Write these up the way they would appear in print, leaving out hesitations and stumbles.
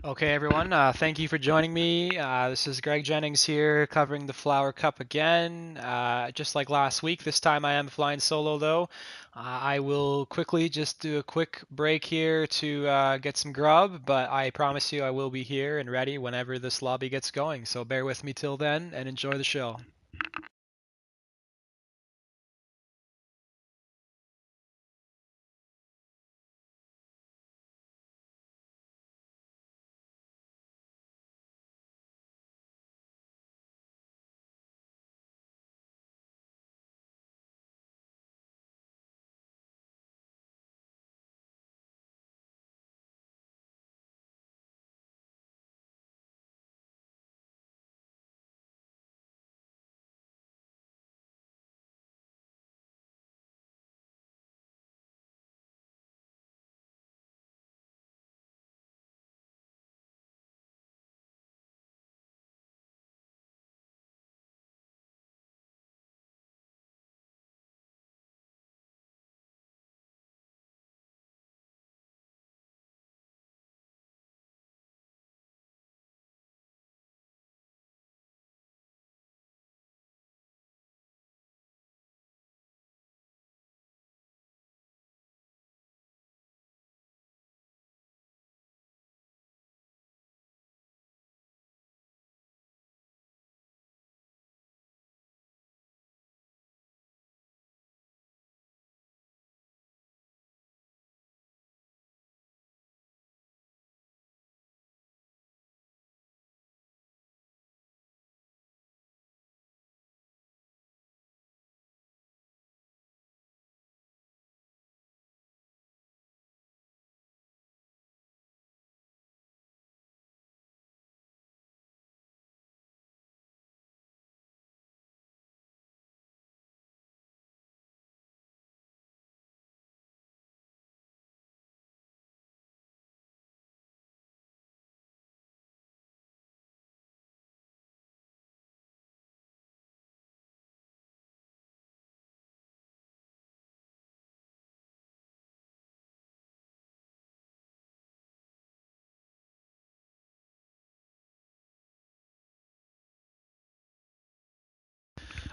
Okay, everyone, thank you for joining me. This is Greg Jennings here covering the Flower Cup again. Just like last week, this time I am flying solo though. I will quickly just do a quick break here to get some grub, but I promise you I will be here and ready whenever this lobby gets going. So bear with me till then and enjoy the show.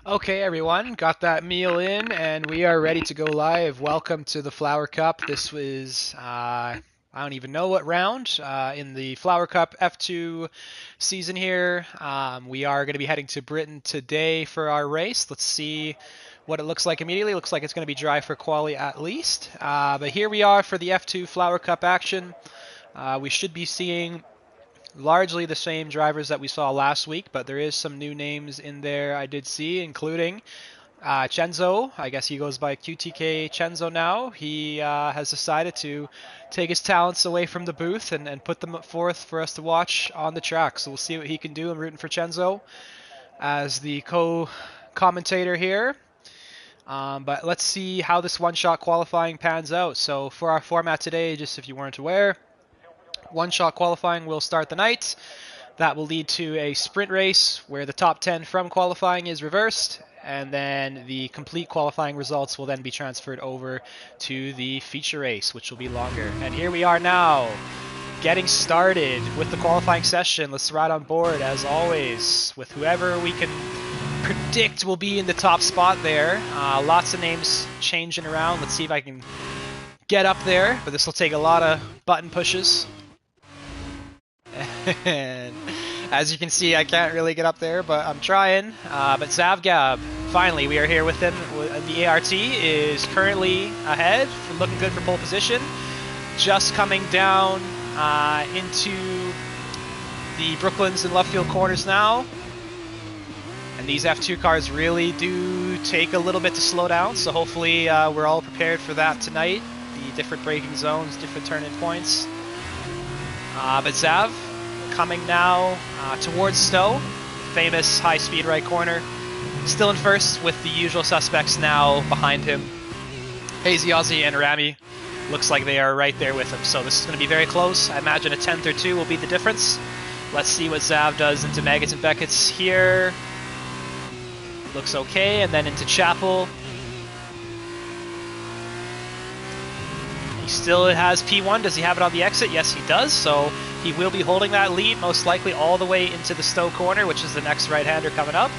Okay, everyone, got that meal in, and we are ready to go live. Welcome to the Flower Cup. This was, I don't even know what round in the Flower Cup F2 season here. We are going to be heading to Britain today for our race. Let's see what it looks like immediately. Looks like it's going to be dry for quali at least. But here we are for the F2 Flower Cup action. We should be seeing largely the same drivers that we saw last week, but there is some new names in there I did see, including Chenzo. I guess he goes by QTK Chenzo now. He has decided to take his talents away from the booth and put them forth for us to watch on the track. So we'll see what he can do. I'm rooting for Chenzo as the co-commentator here. But let's see how this one-shot qualifying pans out. So for our format today, just if you weren't aware, one-shot qualifying will start the night. That will lead to a sprint race where the top 10 from qualifying is reversed, and then the complete qualifying results will then be transferred over to the feature race, which will be longer. And here we are now, getting started with the qualifying session. Let's ride on board, as always, with whoever we can predict will be in the top spot there. Lots of names changing around. Let's see if I can get up there, but this will take a lot of button pushes. And as you can see, I can't really get up there, but I'm trying. But Zavgab, finally, we are here with him. The ART is currently ahead, looking good for pole position. Just coming down into the Brooklands and Luffield corners now. And these F2 cars really do take a little bit to slow down, so hopefully we're all prepared for that tonight. The different braking zones, different turn-in points. But Zav, coming now towards Stowe, famous high-speed right corner. Still in first with the usual suspects now behind him. Hazy Aussie and Rami looks like they are right there with him, so this is going to be very close. I imagine a 10th or 2 will be the difference. Let's see what Zav does into Maggots and Beckett's here. Looks okay, and then into Chapel. He's still has P1. Does he have it on the exit? Yes, he does. So he will be holding that lead most likely all the way into the Stowe corner, which is the next right-hander coming up.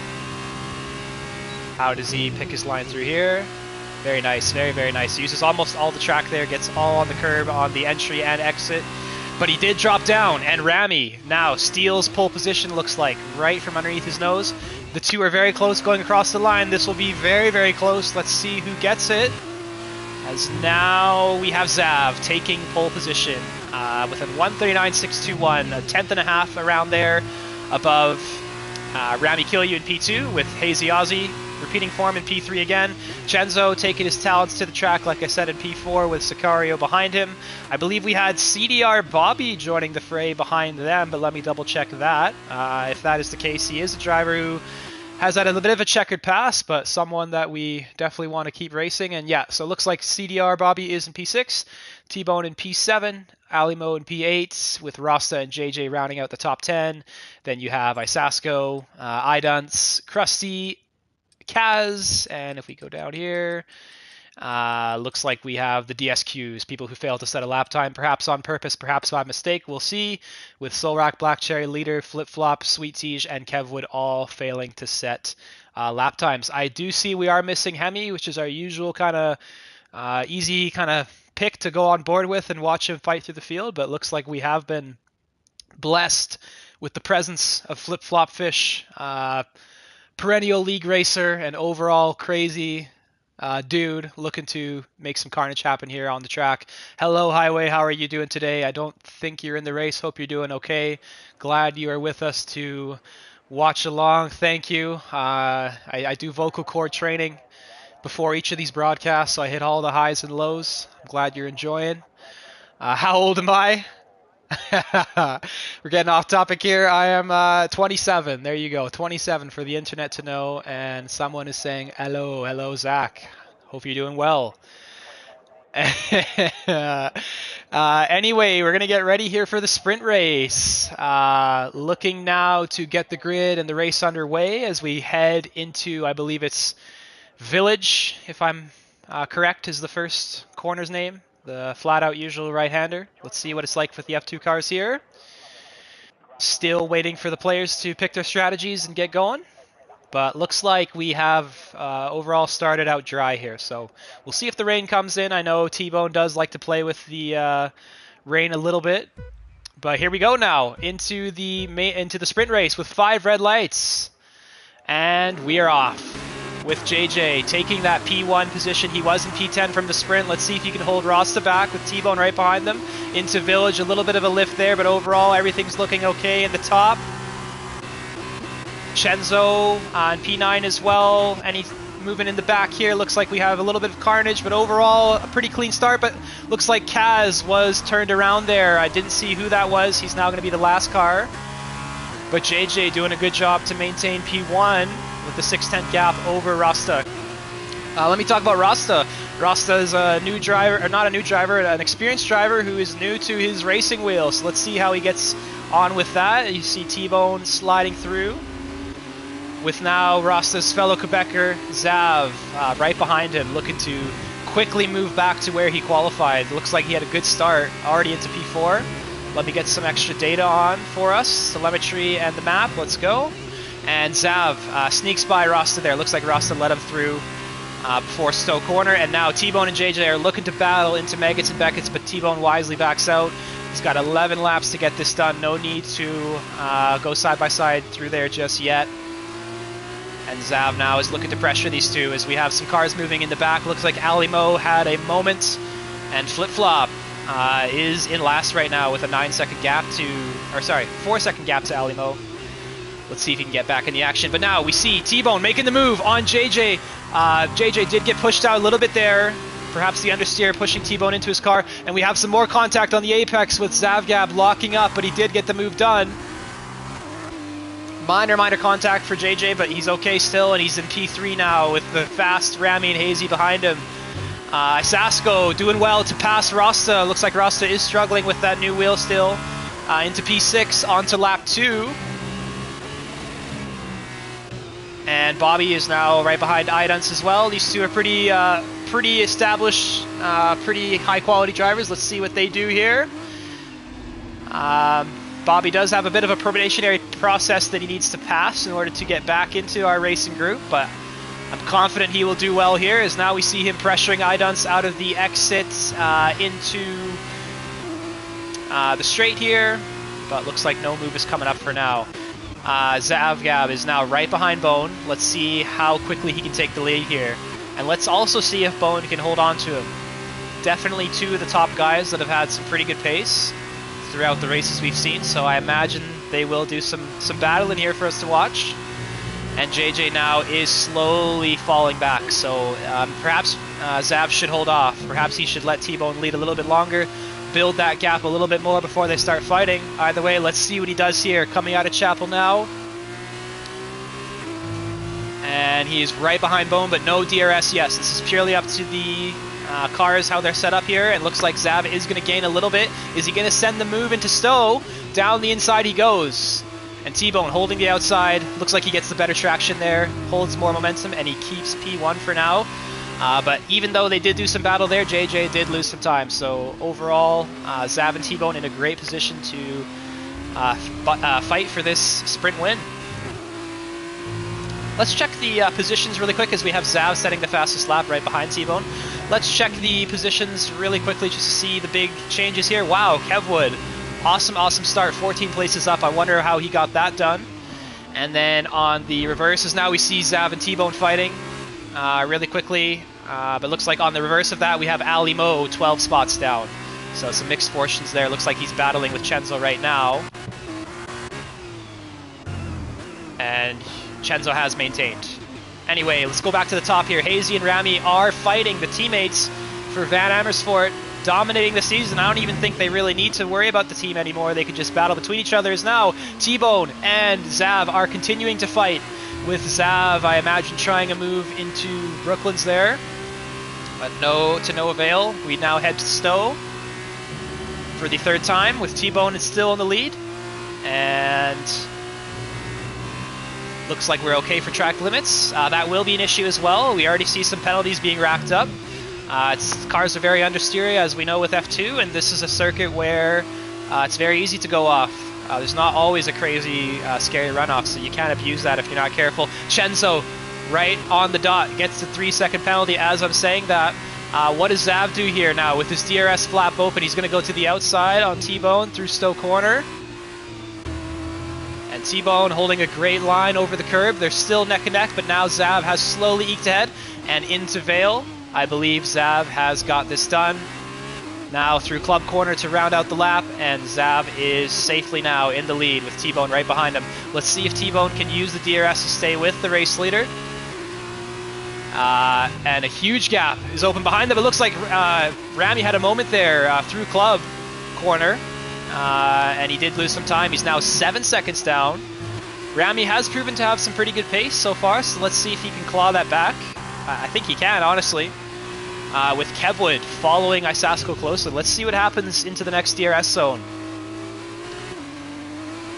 How does he pick his line through here? Very nice, very, very nice. Uses almost all the track there, gets all on the curb on the entry and exit. But he did drop down, and Rami now steals pole position, looks like, right from underneath his nose. The two are very close going across the line. This will be very, very close. Let's see who gets it. As now we have Zav taking pole position with a 1:39.621, a tenth and a half around there above Rami Kilyu in P2 with Hazy Aussie repeating form in P3 again. Chenzo taking his talents to the track, like I said, in P4 with Sicario behind him. I believe we had CDR Bobby joining the fray behind them, but let me double check that. If that is the case, he is a driver who has had a bit of a checkered past, but someone that we definitely want to keep racing. And yeah, so it looks like CDR Bobby is in P6, T-Bone in P7, Alimo in P8, with Rasta and JJ rounding out the top 10. Then you have Isasco, Idunce, Krusty, Kaz, and if we go down here, looks like we have the DSQs, people who failed to set a lap time, perhaps on purpose, perhaps by mistake, we'll see, with Solrak, Black Cherry, Leader, Flip Flop, Sweet Siege, and Kevwood all failing to set lap times. I do see we are missing Hemi, which is our usual kind of easy kind of pick to go on board with and watch him fight through the field, but looks like we have been blessed with the presence of Flip Flop Fish, perennial league racer and overall crazy dude looking to make some carnage happen here on the track. Hello, Highway. How are you doing today? I don't think you're in the race. Hope you're doing okay. Glad you are with us to watch along. Thank you. I do vocal cord training before each of these broadcasts, so I hit all the highs and lows. I'm glad you're enjoying. How old am I? We're getting off topic here. I am 27. There you go. 27 for the internet to know. And someone is saying, hello, Zach. Hope you're doing well. Anyway, we're going to get ready here for the sprint race. Looking now to get the grid and the race underway as we head into, I believe it's Village, if I'm correct, is the first corner's name. The flat-out usual right-hander. Let's see what it's like with the F2 cars here. Still waiting for the players to pick their strategies and get going. But looks like we have overall started out dry here. So we'll see if the rain comes in. I know T-Bone does like to play with the rain a little bit. But here we go now into the sprint race with 5 red lights. And we are off. With JJ taking that P1 position. He was in P10 from the sprint. Let's see if he can hold Rasta back with T-Bone right behind them. Into Village, a little bit of a lift there, but overall everything's looking okay in the top. Chenzo on P9 as well. And he's moving in the back here. Looks like we have a little bit of carnage, but overall a pretty clean start. But looks like Kaz was turned around there. I didn't see who that was. He's now going to be the last car. But JJ doing a good job to maintain P1. With the 6/10 gap over Rasta. Let me talk about Rasta. Rasta is a new driver, or not a new driver, an experienced driver who is new to his racing wheels. So let's see how he gets on with that. You see T-Bone sliding through. With now Rasta's fellow Quebecer, Zav, right behind him, looking to quickly move back to where he qualified. Looks like he had a good start, already into P4. Let me get some extra data on for us. Telemetry and the map, let's go. And Zav sneaks by Rasta there. Looks like Rasta let him through before Stowe corner. And now T-Bone and JJ are looking to battle into Meggetts and Beckett's, but T-Bone wisely backs out. He's got 11 laps to get this done. No need to go side by side through there just yet. And Zav now is looking to pressure these two as we have some cars moving in the back. Looks like Alimo had a moment. And Flip Flop is in last right now with a 4-second gap to Alimo. Let's see if he can get back in the action. But now we see T-Bone making the move on JJ. JJ did get pushed out a little bit there. Perhaps the understeer pushing T-Bone into his car. And we have some more contact on the apex with Zavgab locking up, but he did get the move done. Minor contact for JJ, but he's okay still, and he's in P3 now with the fast Rami and Hazy behind him. Isasco doing well to pass Rasta. Looks like Rasta is struggling with that new wheel still. Into P6, onto lap 2. And Bobby is now right behind Idunce as well. These two are pretty pretty established, pretty high-quality drivers. Let's see what they do here. Bobby does have a bit of a probationary process that he needs to pass in order to get back into our racing group, but I'm confident he will do well here, as now we see him pressuring Idunce out of the exit into the straight here, but looks like no move is coming up for now. Zavgab is now right behind Bone. Let's see how quickly he can take the lead here. And let's also see if Bone can hold on to him. Definitely two of the top guys that have had some pretty good pace throughout the races we've seen, so I imagine they will do some battle in here for us to watch. And JJ now is slowly falling back, so perhaps Zav should hold off. Perhaps he should let T-Bone lead a little bit longer, build that gap a little bit more before they start fighting. Either way, let's see what he does here. Coming out of Chapel now. And he's right behind Bone, but no DRS. Yes, this is purely up to the cars, how they're set up here. And looks like Zav is going to gain a little bit. Is he going to send the move into Stowe? Down the inside he goes. And T-Bone holding the outside. Looks like he gets the better traction there. Holds more momentum, and he keeps P1 for now. But even though they did do some battle there, JJ did lose some time. So overall, Zav and T-Bone in a great position to fight for this sprint win. Let's check the positions really quick, as we have Zav setting the fastest lap right behind T-Bone. Let's check the positions really quickly just to see the big changes here. Wow, Kevwood. Awesome, awesome start. 14 places up. I wonder how he got that done. And then on the reverses now we see Zav and T-Bone fighting really quickly. But looks like on the reverse of that we have Ali Mo 12 spots down. So some mixed fortunes there. Looks like he's battling with Chenzo right now. And Chenzo has maintained. Anyway, let's go back to the top here. Hazy and Rami are fighting, the teammates for Van Amersfoort, dominating the season. I don't even think they really need to worry about the team anymore. They can just battle between each other. As now T-Bone and Zav are continuing to fight, with Zav, I imagine, trying a move into Brooklands there, but to no avail. We now head to Stowe for the third time, with T-Bone still in the lead, and looks like we're okay for track limits. That will be an issue as well. We already see some penalties being racked up. Cars are very understeery, as we know, with F2, and this is a circuit where it's very easy to go off. There's not always a crazy, scary runoff, so you can't abuse that if you're not careful. Chenzo, right on the dot, gets the 3-second penalty as I'm saying that. What does Zav do here now with his DRS flap open? He's going to go to the outside on T-Bone through Stowe Corner. And T-Bone holding a great line over the curb. They're still neck and neck, but now Zav has slowly eked ahead and into Vale. I believe Zav has got this done. Now through Club Corner to round out the lap, and Zav is safely now in the lead with T-Bone right behind him. Let's see if T-Bone can use the DRS to stay with the race leader. And a huge gap is open behind them. It looks like Rami had a moment there through Club Corner, and he did lose some time. He's now 7 seconds down. Rami has proven to have some pretty good pace so far, so let's see if he can claw that back. I think he can, honestly. With Kevwood following Isasco closely. Let's see what happens into the next DRS zone.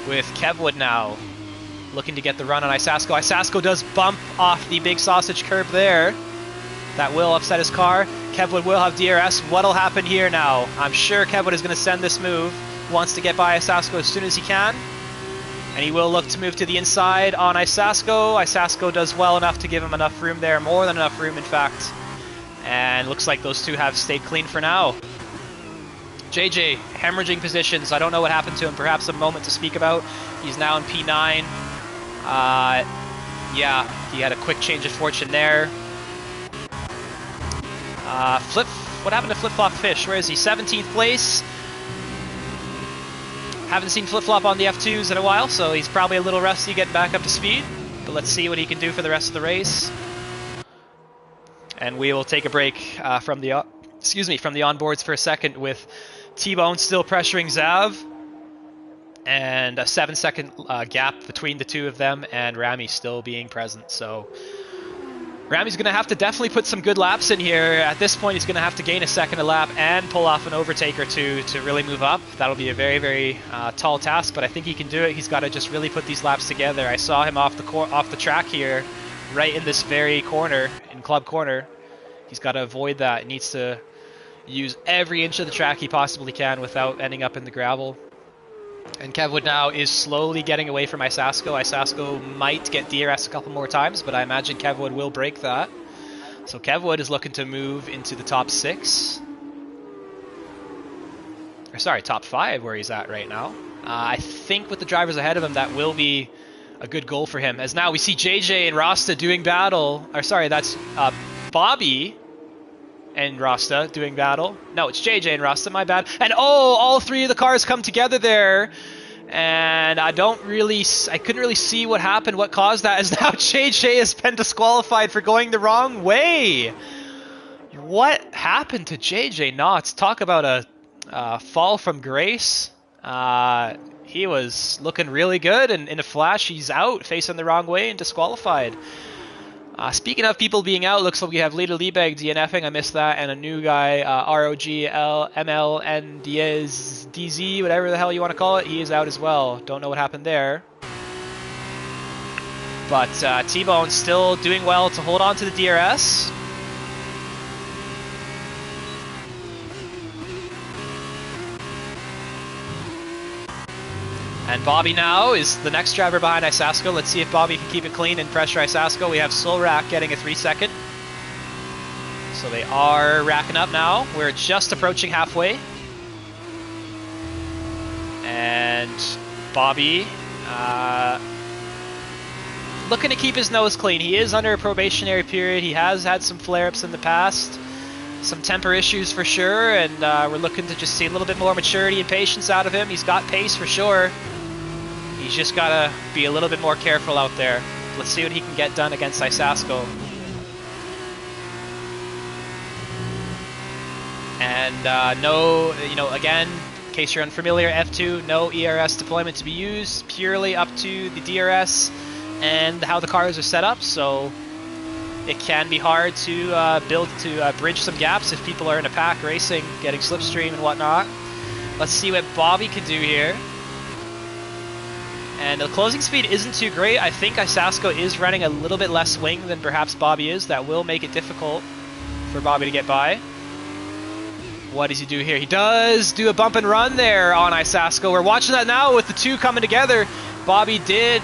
With Kevwood now looking to get the run on Isasco. Isasco does bump off the big sausage curb there. That will upset his car. Kevwood will have DRS. What'll happen here now? I'm sure Kevwood is going to send this move. Wants to get by Isasco as soon as he can. And he will look to move to the inside on Isasco. Isasco does well enough to give him enough room there. More than enough room, in fact. And looks like those two have stayed clean for now. JJ, hemorrhaging positions. I don't know what happened to him. Perhaps a moment to speak about. He's now in P9. Yeah, he had a quick change of fortune there. What happened to Flip Flop Fish? Where is he? 17th place. Haven't seen Flip Flop on the F2s in a while, so he's probably a little rusty getting back up to speed. But let's see what he can do for the rest of the race. And we will take a break from the onboards for a second, with T-Bone still pressuring Zav, and a 7-second gap between the two of them, and Rami still being present. So Rami's going to have to definitely put some good laps in here. At this point, he's going to have to gain a second a lap and pull off an overtake or two to really move up. That'll be a very, very tall task, but I think he can do it. He's got to just really put these laps together. I saw him off the track here, right in this very corner, in Club Corner. He's got to avoid that. He needs to use every inch of the track he possibly can without ending up in the gravel. And Kevwood now is slowly getting away from Isasco. Isasco might get DRS a couple more times, but I imagine Kevwood will break that. So Kevwood is looking to move into the top 6. Or sorry, top 5 where he's at right now. I think with the drivers ahead of him, that will be a good goal for him. As now we see JJ and Rasta doing battle. Or sorry, that's Bobby and Rasta doing battle. No, it's JJ and Rasta, my bad. And oh, all 3 of the cars come together there. And I couldn't really see what happened, what caused that, as now JJ has been disqualified for going the wrong way. What happened to JJ Knotts? Talk about a fall from grace. He was looking really good, and in a flash, he's out, facing the wrong way and disqualified. Speaking of people being out, looks like we have Lita Liebeg DNFing, I missed that, and a new guy, ROGLML Diaz DZ, whatever the hell you want to call it, he is out as well. Don't know what happened there. But T-Bone still doing well to hold on to the DRS. And Bobby now is the next driver behind Isasco. Let's see if Bobby can keep it clean and pressure Isasco. We have Solrak getting a 3-second. So they are racking up now. We're just approaching halfway. And Bobby looking to keep his nose clean. He is under a probationary period. He has had some flare-ups in the past. Some temper issues for sure. And we're looking to just see a little bit more maturity and patience out of him. He's got pace for sure. He's just got to be a little bit more careful out there. Let's see what he can get done against Isasco. And no, again, in case you're unfamiliar, F2, no ERS deployment to be used, purely up to the DRS and how the cars are set up. So it can be hard to bridge some gaps if people are in a pack racing, getting slipstream and whatnot. Let's see what Bobby can do here. And the closing speed isn't too great. I think Isasco is running a little bit less wing than perhaps Bobby is. That will make it difficult for Bobby to get by. What does he do here? He does do a bump and run there on Isasco. We're watching that now with the 2 coming together. Bobby did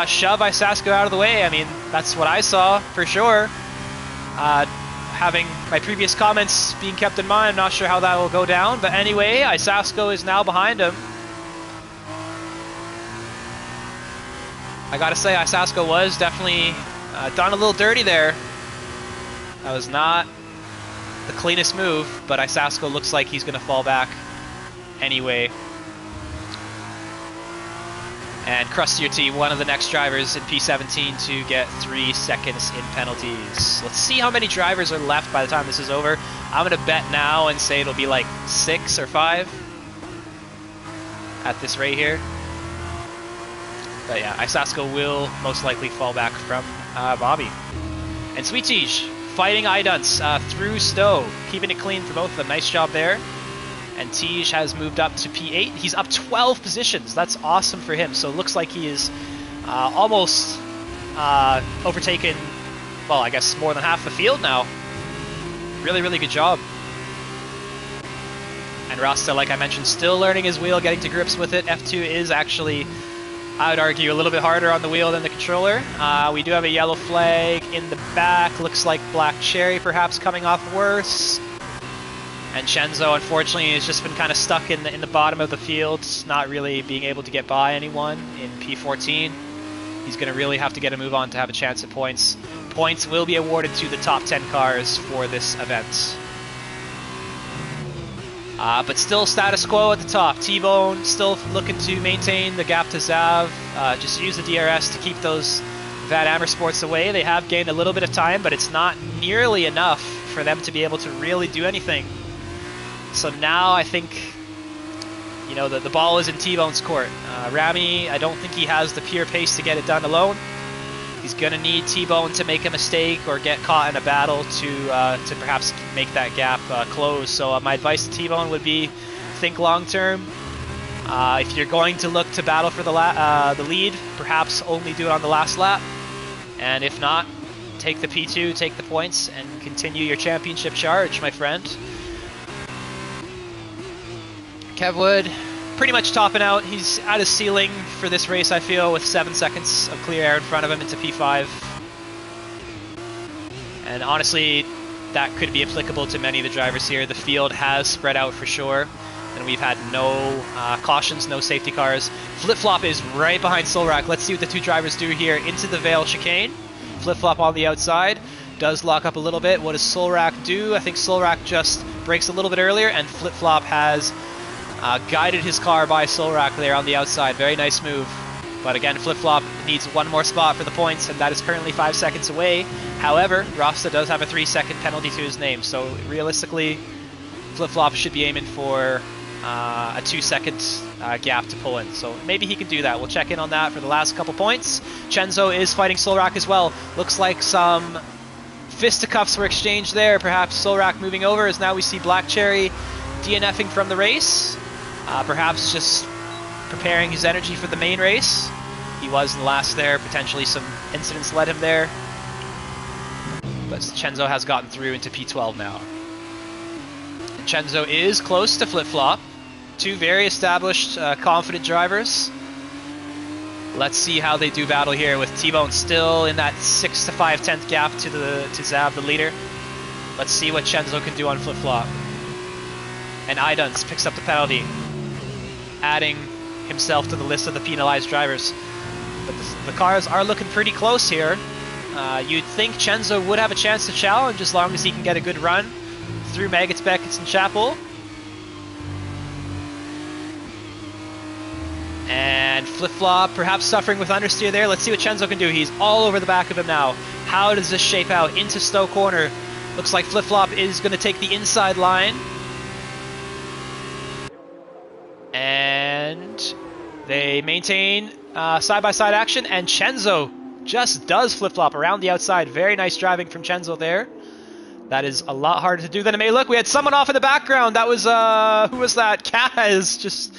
shove Isasco out of the way. I mean, that's what I saw for sure. Having my previous comments being kept in mind, I'm not sure how that will go down. But anyway, Isasco is now behind him. I gotta say, Isasco was definitely done a little dirty there. That was not the cleanest move, but Isasco looks like he's gonna fall back anyway. And Krustier T, one of the next drivers in P17 to get 3 seconds in penalties. Let's see how many drivers are left by the time this is over. I'm gonna bet now and say it'll be like 6 or 5 at this rate here. But yeah, Isasco will most likely fall back from Bobby. And Sweet Tej fighting Idunce through Stowe, keeping it clean for both of them. Nice job there. And Tej has moved up to P8. He's up 12 positions. That's awesome for him. So it looks like he is almost overtaken, well, I guess more than half the field now. Really, really good job. And Rasta, like I mentioned, still learning his wheel, getting to grips with it. F2 is actually, I would argue, a little bit harder on the wheel than the controller. We do have a yellow flag in the back. Looks like Black Cherry perhaps coming off worse. And Shenzo, unfortunately, has just been kind of stuck in the bottom of the field, not really being able to get by anyone in P14. He's going to really have to get a move on to have a chance at points. Points will be awarded to the top 10 cars for this event. But still status quo at the top. T-Bone still looking to maintain the gap to Zav. Just use the DRS to keep those Vad Amersports away. They have gained a little bit of time, but it's not nearly enough for them to be able to really do anything. So now I think, you know, the ball is in T-Bone's court. Rami, I don't think he has the pure pace to get it done alone. He's going to need T-Bone to make a mistake or get caught in a battle to perhaps make that gap close. So my advice to T-Bone would be think long-term. If you're going to look to battle for the lead, perhaps only do it on the last lap. And if not, take the P2, take the points, and continue your championship charge, my friend. Kev Wood pretty much topping out. He's at his ceiling for this race, I feel, with 7 seconds of clear air in front of him into P5. And honestly, that could be applicable to many of the drivers here. The field has spread out for sure, and we've had no cautions, no safety cars. Flip-Flop is right behind Solrak. Let's see what the two drivers do here into the Vale chicane. Flip-Flop on the outside, does lock up a little bit. What does Solrak do? I think Solrak just brakes a little bit earlier, and Flip-Flop has guided his car by Solrak there on the outside. Very nice move. But again, Flip-Flop needs one more spot for the points, and that is currently 5 seconds away. However, Rasta does have a 3-second penalty to his name, so realistically, Flip-Flop should be aiming for a 2-second gap to pull in. So maybe he can do that. We'll check in on that for the last couple points. Chenzo is fighting Solrak as well. Looks like some fisticuffs were exchanged there. Perhaps Solrak moving over, as now we see Black Cherry DNFing from the race. Perhaps just preparing his energy for the main race. He was the last there. Potentially some incidents led him there. But Chenzo has gotten through into P12 now. And Chenzo is close to Flip-Flop. Two very established, confident drivers. Let's see how they do battle here with T-Bone still in that 6 to 5/10 gap to Zav, the leader. Let's see what Chenzo can do on Flip-Flop. And Iduns picks up the penalty, adding himself to the list of the penalized drivers. But the cars are looking pretty close here. You'd think Chenzo would have a chance to challenge as long as he can get a good run through Maggots, Beckets, and Chapel. And Flip-Flop perhaps suffering with understeer there. Let's see what Chenzo can do. He's all over the back of him now. How does this shape out? Into Stowe corner. Looks like Flip-Flop is going to take the inside line. And they maintain side-by-side action, and Chenzo just does Flip-Flop around the outside. Very nice driving from Chenzo there. That is a lot harder to do than it may look. We had someone off in the background. That was, who was that? Kaz, just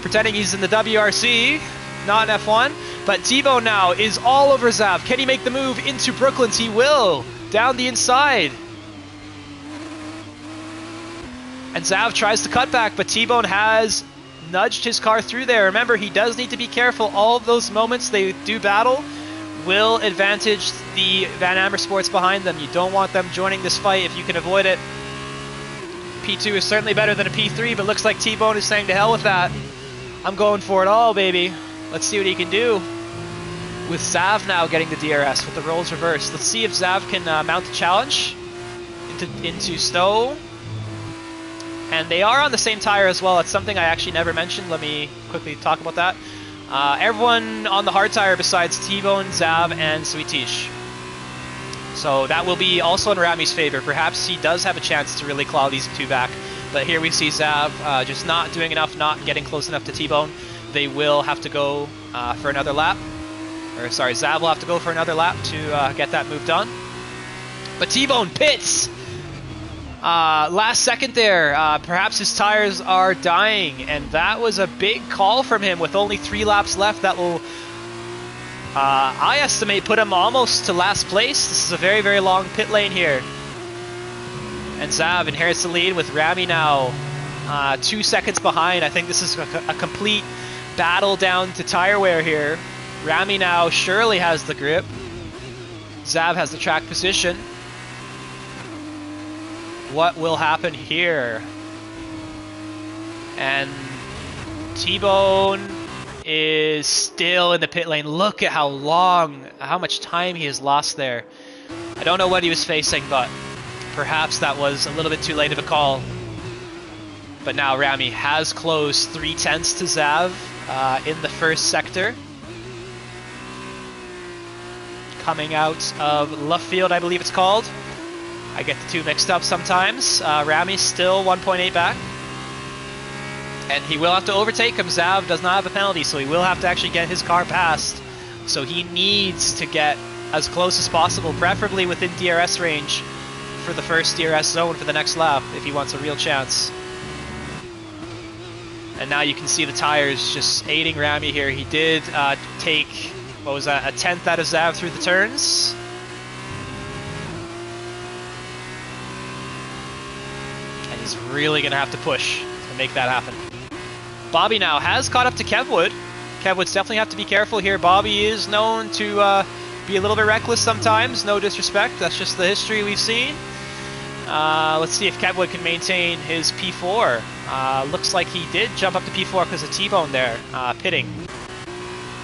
pretending he's in the WRC, not in F1. But T-Bone now is all over Zav. Can he make the move into Brooklands? He will, down the inside. And Zav tries to cut back, but T-Bone has nudged his car through there. Remember, he does need to be careful. All of those moments they do battle will advantage the Van Amersfoorts behind them. You don't want them joining this fight if you can avoid it. P2 is certainly better than a P3, but looks like T-Bone is saying to hell with that. I'm going for it all, baby. Let's see what he can do. With Zav now getting the DRS with the roles reversed. Let's see if Zav can mount a challenge into Stowe. And they are on the same tire as well. It's something I actually never mentioned. Let me quickly talk about that. Everyone on the hard tire besides T-Bone, Zav, and Sweetish. So that will be also in Rami's favor. Perhaps he does have a chance to really claw these two back. But here we see Zav just not doing enough, not getting close enough to T-Bone. They will have to go for another lap. Or sorry, Zav will have to go for another lap to get that move done. But T-Bone pits! Last second there, perhaps his tires are dying, and that was a big call from him with only 3 laps left. That will, I estimate, put him almost to last place. This is a very, very long pit lane here. And Zav inherits the lead with Rami now 2 seconds behind. I think this is a complete battle down to tire wear here. Rami now surely has the grip. Zav has the track position. What will happen here? And T-Bone is still in the pit lane. Look at how much time he has lost there. I don't know what he was facing, but perhaps that was a little bit too late of a call. But now Rami has closed 3/10 to Zav in the first sector. Coming out of Luffield, I believe it's called. I get the two mixed up sometimes. Rami's still 1.8 back. And he will have to overtake him. Zav does not have a penalty, so he will have to actually get his car past. So he needs to get as close as possible, preferably within DRS range for the first DRS zone for the next lap if he wants a real chance. And now you can see the tires just aiding Rami here. He did take, what was that, a 10th out of Zav through the turns. is really going to have to push to make that happen. Bobby now has caught up to Kevwood. Kevwood's definitely have to be careful here. Bobby is known to be a little bit reckless sometimes. No disrespect. That's just the history we've seen. Let's see if Kevwood can maintain his P4. Looks like he did jump up to P4 because of T-Bone there, pitting.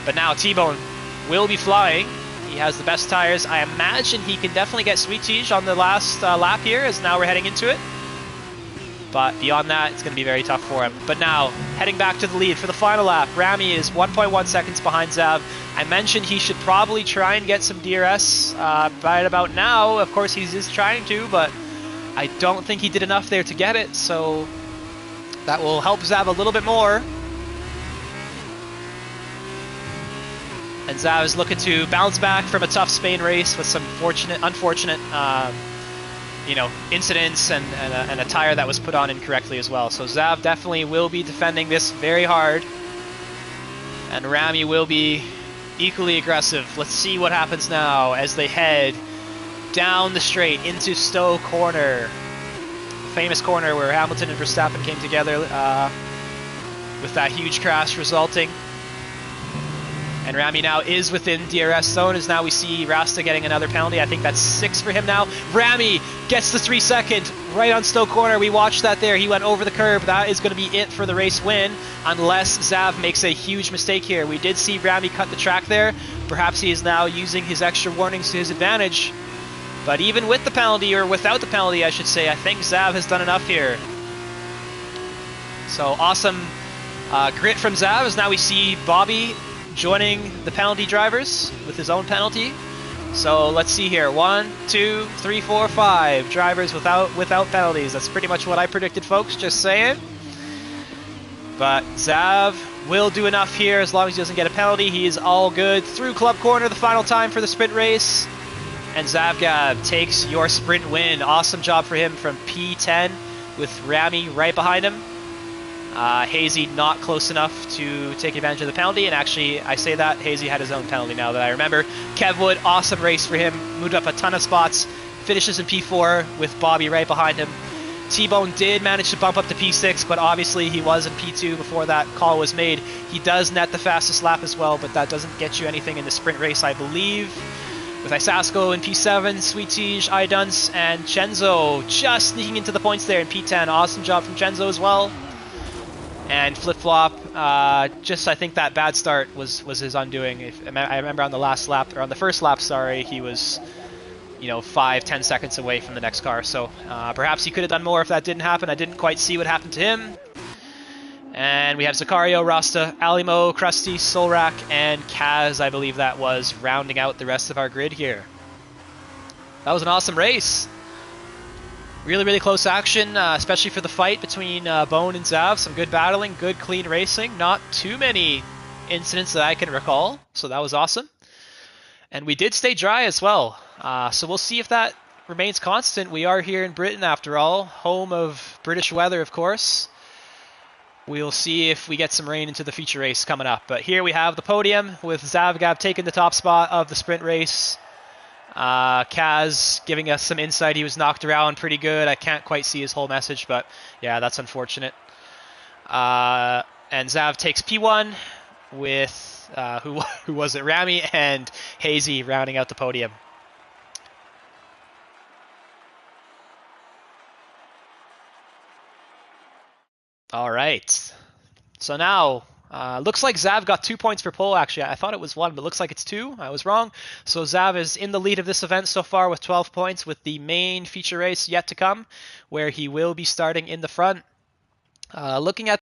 But now T-Bone will be flying. He has the best tires. I imagine he can definitely get Sweet Tige on the last lap here, as now we're heading into it. But beyond that, it's going to be very tough for him. But now, heading back to the lead for the final lap, Rami is 1.1 seconds behind Zav. I mentioned he should probably try and get some DRS right about now. Of course, he's trying to, but I don't think he did enough there to get it, so that will help Zav a little bit more. And Zav is looking to bounce back from a tough Spain race with some unfortunate incidents and a tire that was put on incorrectly as well. So Zav definitely will be defending this very hard. And Rami will be equally aggressive. Let's see what happens now as they head down the straight into Stowe Corner. The famous corner where Hamilton and Verstappen came together with that huge crash resulting. And Rami now is within DRS zone, as now we see Rasta getting another penalty. I think that's 6 for him now. Rami gets the 3 second right on Stowe Corner. We watched that there. He went over the curb. That is going to be it for the race win, unless Zav makes a huge mistake here. We did see Rami cut the track there. Perhaps he is now using his extra warnings to his advantage. But even with the penalty, or without the penalty, I should say, I think Zav has done enough here. So awesome grit from Zav, as now we see Bobby joining the penalty drivers with his own penalty. So let's see here. 1, 2, 3, 4, 5 drivers without penalties. That's pretty much what I predicted, folks, just saying. But Zav will do enough here as long as he doesn't get a penalty. He is all good. Through Club Corner, the final time for the sprint race. And Zavgab takes your sprint win. Awesome job for him from P10 with Rami right behind him. Hazy not close enough to take advantage of the penalty, and actually I say that Hazy had his own penalty now that I remember. Kevwood, awesome race for him, moved up a ton of spots, finishes in P4 with Bobby right behind him. T-Bone did manage to bump up to P6, but obviously he was in P2 before that call was made. He does net the fastest lap as well, but that doesn't get you anything in the sprint race, I believe. With Isasko in P7, Sweet Tige, Iduns, and Chenzo just sneaking into the points there in P10. Awesome job from Chenzo as well. And Flip Flop, just I think that bad start was his undoing. I remember on the last lap, or on the first lap, sorry, he was 5-10 seconds away from the next car. So perhaps he could have done more if that didn't happen. I didn't quite see what happened to him. And we have Sicario, Rasta, Alimo, Krusty, Solrak, and Kaz, I believe that was, rounding out the rest of our grid here. That was an awesome race. Really, really close action, especially for the fight between Bone and Zav. Some good battling, good clean racing. Not too many incidents that I can recall, so that was awesome. And we did stay dry as well, so we'll see if that remains constant. We are here in Britain, after all, home of British weather, of course. We'll see if we get some rain into the feature race coming up. But here we have the podium with Zavgab taking the top spot of the sprint race. Kaz giving us some insight. He was knocked around pretty good. I can't quite see his whole message, but yeah, that's unfortunate. And Zav takes P1 with, who was it? Rami and Hazy rounding out the podium. All right. So now, looks like Zav got 2 points for pole, actually. I thought it was 1, but looks like it's 2. I was wrong. So Zav is in the lead of this event so far with 12 points, with the main feature race yet to come, where he will be starting in the front. Looking at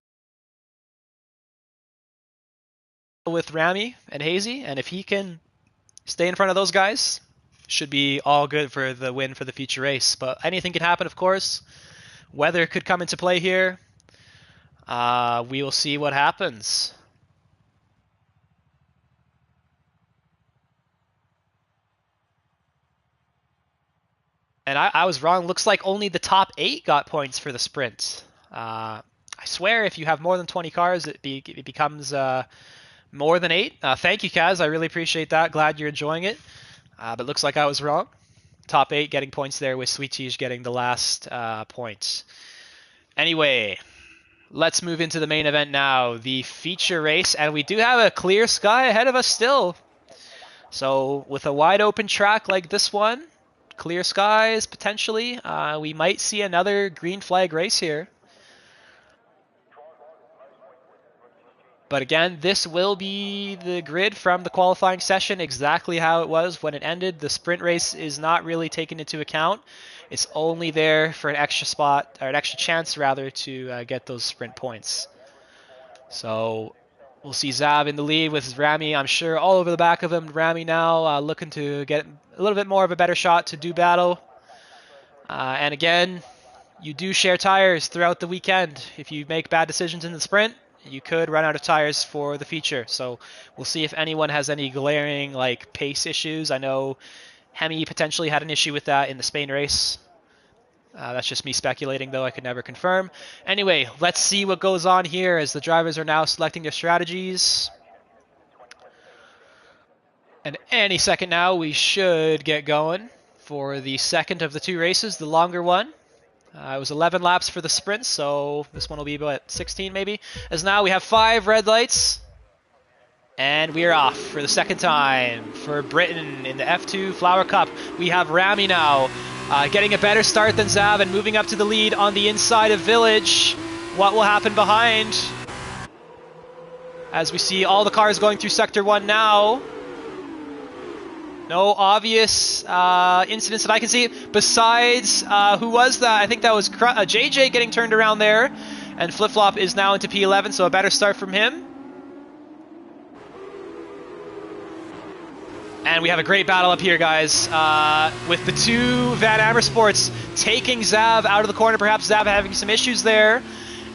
with Rami and Hazy, and if he can stay in front of those guys, should be all good for the win for the feature race. But anything can happen, of course. Weather could come into play here. We will see what happens. And I was wrong. Looks like only the top 8 got points for the sprint. I swear if you have more than 20 cars, it becomes more than 8. Thank you, Kaz. I really appreciate that. Glad you're enjoying it. But looks like I was wrong. Top 8 getting points there, with Sweet Tige getting the last points. Anyway, let's move into the main event now, the feature race, and we do have a clear sky ahead of us still. So with a wide open track like this one, clear skies potentially, we might see another green flag race here. But again, this will be the grid from the qualifying session, exactly how it was when it ended. The sprint race is not really taken into account. It's only there for an extra spot, or an extra chance rather, to get those sprint points. So we'll see Zav in the lead with Rami, I'm sure, all over the back of him. Rami now looking to get a little bit more of a better shot to do battle. And again, you do share tires throughout the weekend. If you make bad decisions in the sprint, you could run out of tires for the feature. So we'll see if anyone has any glaring like pace issues. I know Hemi potentially had an issue with that in the Spain race. That's just me speculating, though. I could never confirm. Anyway, let's see what goes on here as the drivers are now selecting their strategies. And any second now, we should get going for the second of the two races, the longer one. It was 11 laps for the sprint, so this one will be about 16 maybe. As now we have 5 red lights. And we are off for the second time for Britain in the F2 Flower Cup. We have Rami now getting a better start than Zav and moving up to the lead on the inside of Village. What will happen behind? As we see all the cars going through Sector 1 now. No obvious incidents that I can see. Besides, who was that? I think that was JJ getting turned around there. And Flip Flop is now into P11, so a better start from him. And we have a great battle up here, guys, with the two Van Amersfoorts taking Zav out of the corner. Perhaps Zav having some issues there.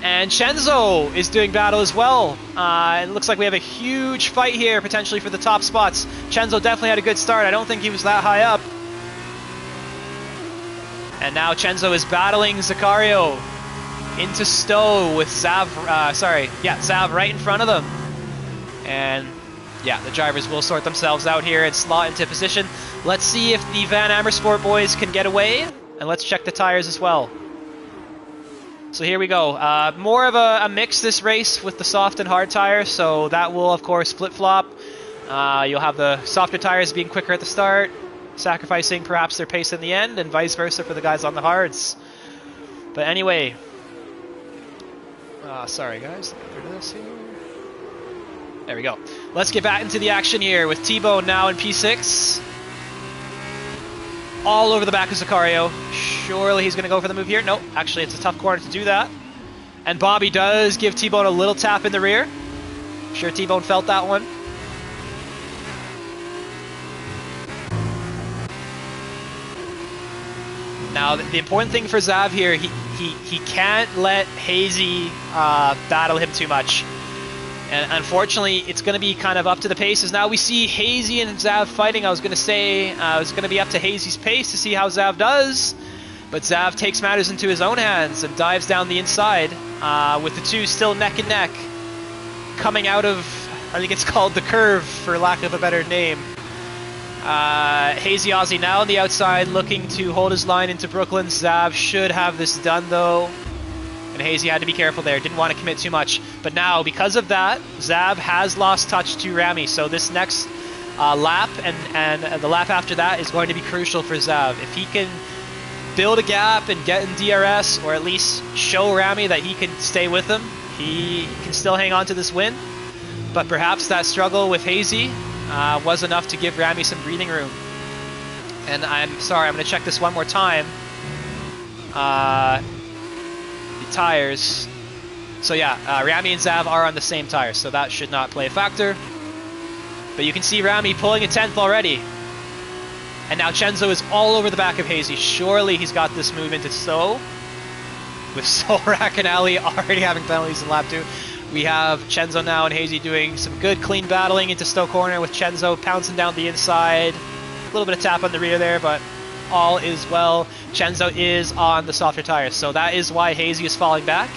And Chenzo is doing battle as well. It looks like we have a huge fight here, potentially for the top spots. Chenzo definitely had a good start. I don't think he was that high up. And now Chenzo is battling Zakario into Stowe with Zav, Zav right in front of them. And yeah, the drivers will sort themselves out here and slot into position. Let's see if the Van Amersfoort boys can get away. And let's check the tires as well. So here we go. More of a mix this race with the soft and hard tires, so that will of course flip-flop. You'll have the softer tires being quicker at the start, sacrificing perhaps their pace in the end, and vice versa for the guys on the hards. But anyway, sorry guys, let me get rid of this here. There we go. Let's get back into the action here with T-Bone now in P6. All over the back of Zakario. Surely he's going to go for the move here. Nope, actually it's a tough corner to do that. And Bobby does give T-Bone a little tap in the rear. I'm sure T-Bone felt that one. Now the important thing for Zav here, he can't let Hazy battle him too much. And unfortunately, it's going to be kind of up to the paces. Now we see Hazy and Zav fighting. I was going to say it's going to be up to Hazy's pace to see how Zav does. But Zav takes matters into his own hands and dives down the inside with the two still neck and neck. Coming out of, I think it's called the curve for lack of a better name. Hazy Ozzy now on the outside looking to hold his line into Brooklyn. Zav should have this done though. And Hazy had to be careful there, didn't want to commit too much. But now, because of that, Zav has lost touch to Rami. So this next lap and the lap after that is going to be crucial for Zav. If he can build a gap and get in DRS, or at least show Rami that he can stay with him, he can still hang on to this win. But perhaps that struggle with Hazy was enough to give Rami some breathing room. And I'm sorry, I'm going to check this one more time. Tires. So yeah, Rami and Zav are on the same tires, so that should not play a factor. But you can see Rami pulling a 10th already. And now Chenzo is all over the back of Hazy. Surely he's got this move into Stowe. With Solrak and Ali already having penalties in lap 2. We have Chenzo now and Hazy doing some good clean battling into Stowe corner with Chenzo pouncing down the inside. A little bit of tap on the rear there, but all is well. Chenzo is on the softer tires, so that is why Hazy is falling back.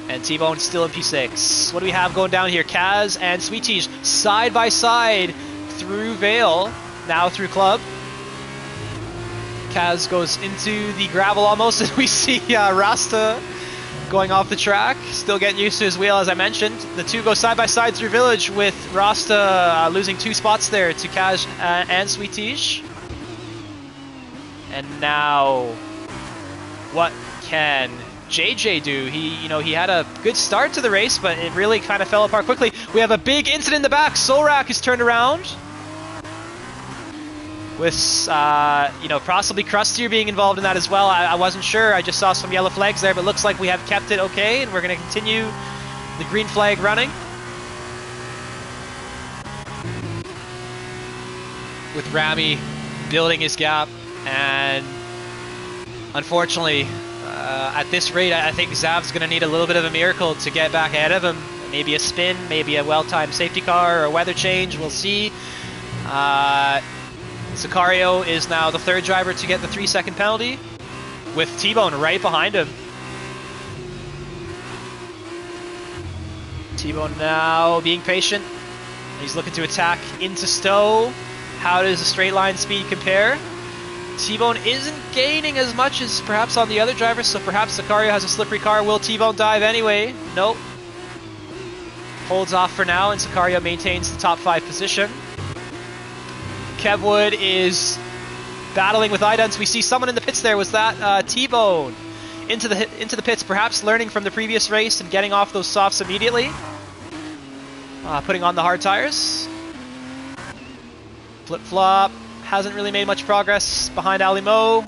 And T-Bone still in P6. What do we have going down here? Kaz and Sweet Teej side by side through Vale, now through Club. Kaz goes into the gravel almost, and we see Rasta going off the track, still getting used to his wheel, as I mentioned. The two go side by side through Village, with Rasta losing 2 spots there to Kaz and Sweetish. And now, what can JJ do? He had a good start to the race, but it really kind of fell apart quickly. We have a big incident in the back. Solrak is turned around, with possibly Krustier being involved in that as well. I wasn't sure. I just saw some yellow flags there, but looks like we have kept it okay, and we're going to continue the green flag running. With Rami building his gap, and unfortunately, at this rate, I think Zav's going to need a little bit of a miracle to get back ahead of him. Maybe a spin, maybe a well-timed safety car, or a weather change. We'll see. Sicario is now the 3rd driver to get the 3-second penalty, with T-Bone right behind him. T-Bone now being patient. He's looking to attack into Stowe. How does the straight line speed compare? T-Bone isn't gaining as much as perhaps on the other drivers, so perhaps Sicario has a slippery car. Will T-Bone dive anyway? Nope. Holds off for now, and Sicario maintains the top 5 position. Kevwood is battling with Idunce. We see someone in the pits there. Was that T-Bone into the pits, perhaps learning from the previous race and getting off those softs immediately, putting on the hard tires. Flip-flop hasn't really made much progress behind Ali Mo.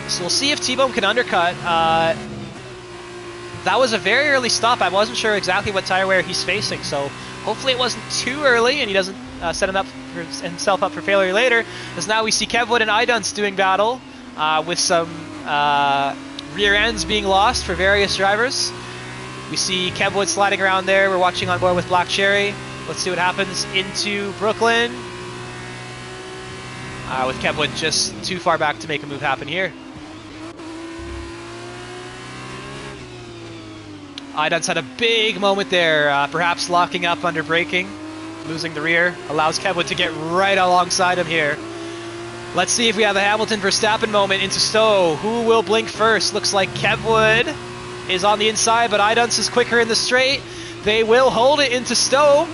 So we'll see if T-Bone can undercut. That was a very early stop. I wasn't sure exactly what tire wear he's facing, so hopefully it wasn't too early and he doesn't set himself up for failure later. As now we see Kevwood and Idunce doing battle, with some rear ends being lost for various drivers. We see Kevwood sliding around there. We're watching on board with Black Cherry. Let's see what happens into Brooklyn. With Kevwood just too far back to make a move happen here. Idunce had a big moment there, perhaps locking up under braking, losing the rear, allows Kevwood to get right alongside him here. Let's see if we have a Hamilton Verstappen moment into Stowe. Who will blink first? Looks like Kevwood is on the inside, but Idunce is quicker in the straight. They will hold it into Stowe.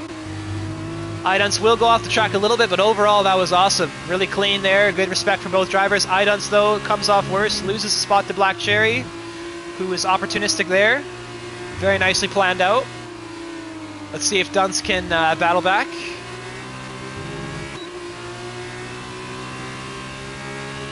Idunce will go off the track a little bit, but overall that was awesome. Really clean there, good respect from both drivers. Idunce, though, comes off worse, loses a spot to Black Cherry, who is opportunistic there. Very nicely planned out. Let's see if Dunce can battle back.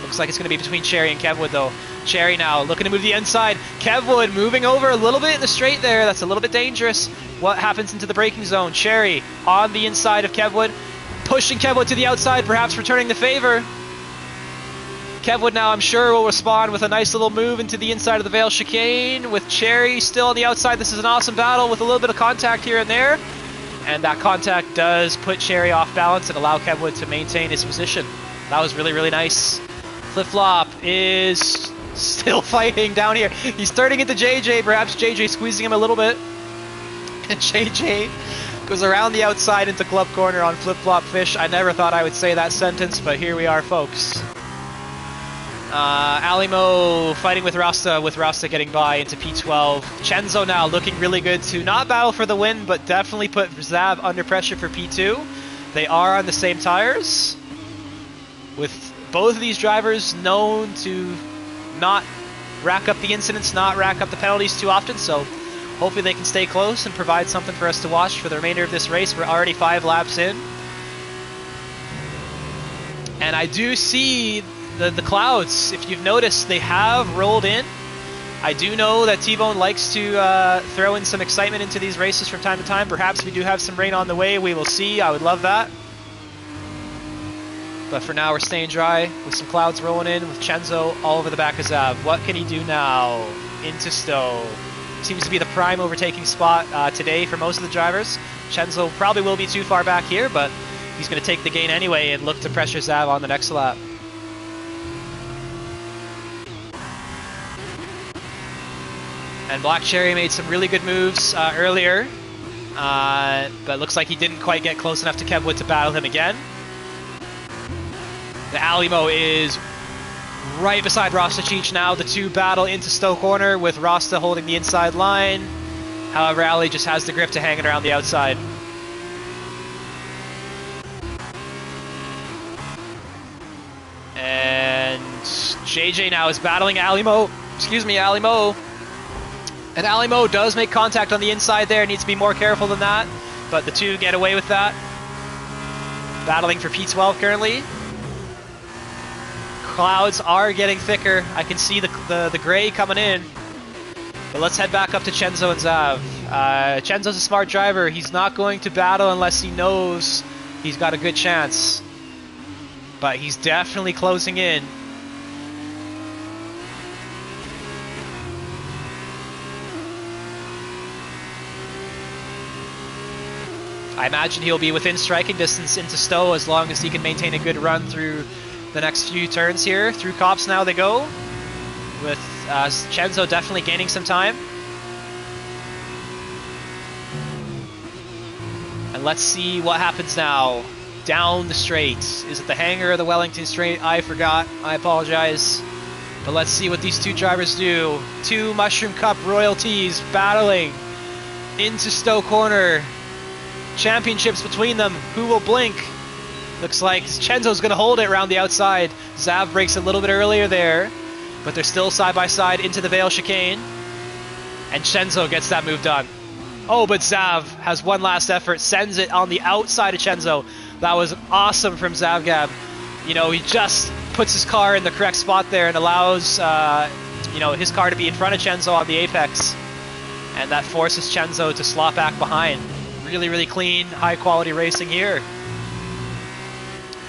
Looks like it's going to be between Cherry and Kevwood, though. Cherry now looking to move the inside. Kevwood moving over a little bit in the straight there. That's a little bit dangerous. What happens into the braking zone? Cherry on the inside of Kevwood, pushing Kevwood to the outside, perhaps returning the favor. Kevwood now, I'm sure, will respond with a nice little move into the inside of the Vale chicane, with Cherry still on the outside. This is an awesome battle with a little bit of contact here and there, and that contact does put Cherry off balance and allow Kevwood to maintain his position. That was really, really nice. Flip-flop is still fighting down here. He's turning into JJ, perhaps JJ squeezing him a little bit. And JJ goes around the outside into club corner on Flip-flop Fish. I never thought I would say that sentence, but here we are, folks. Alimo fighting with Rasta getting by into P12. Chenzo now looking really good to not battle for the win, but definitely put Zav under pressure for P2. They are on the same tires, with both of these drivers known to not rack up the incidents, not rack up the penalties too often, so hopefully they can stay close and provide something for us to watch for the remainder of this race. We're already 5 laps in. And I do see the clouds. If you've noticed, they have rolled in. I do know that T-Bone likes to throw in some excitement into these races from time to time. Perhaps we do have some rain on the way. We will see. I would love that. But for now, we're staying dry with some clouds rolling in with Chenzo all over the back of Zav. What can he do now? Into Stowe. Seems to be the prime overtaking spot today for most of the drivers. Chenzo probably will be too far back here, but he's going to take the gain anyway and look to pressure Zav on the next lap. And Black Cherry made some really good moves earlier, but looks like he didn't quite get close enough to Kevwood to battle him again. The Alimo is right beside Rostachich now. The two battle into Stowe corner with Rasta holding the inside line. However, Ali just has the grip to hang it around the outside. And JJ now is battling Alimo. Excuse me, Alimo. And Alimo does make contact on the inside there. Needs to be more careful than that. But the two get away with that. Battling for P12 currently. Clouds are getting thicker. I can see the gray coming in. But let's head back up to Chenzo and Zav. Chenzo's a smart driver. He's not going to battle unless he knows he's got a good chance. But he's definitely closing in. I imagine he'll be within striking distance into Stowe as long as he can maintain a good run through the next few turns here. Through Cops now they go, with Chenzo definitely gaining some time. And let's see what happens now. Down the straight. Is it the Hangar or the Wellington straight? I forgot. I apologize. But let's see what these two drivers do. Two Mushroom Cup royalties battling into Stowe corner. Championships between them. Who will blink? Looks like Chenzo's going to hold it around the outside. Zav breaks a little bit earlier there, but they're still side by side into the Vale chicane. And Chenzo gets that move done. Oh, but Zav has one last effort, sends it on the outside of Chenzo. That was awesome from Zavgab. You know, he just puts his car in the correct spot there and allows, you know, his car to be in front of Chenzo on the apex. And that forces Chenzo to slot back behind. Really, really clean, high-quality racing here.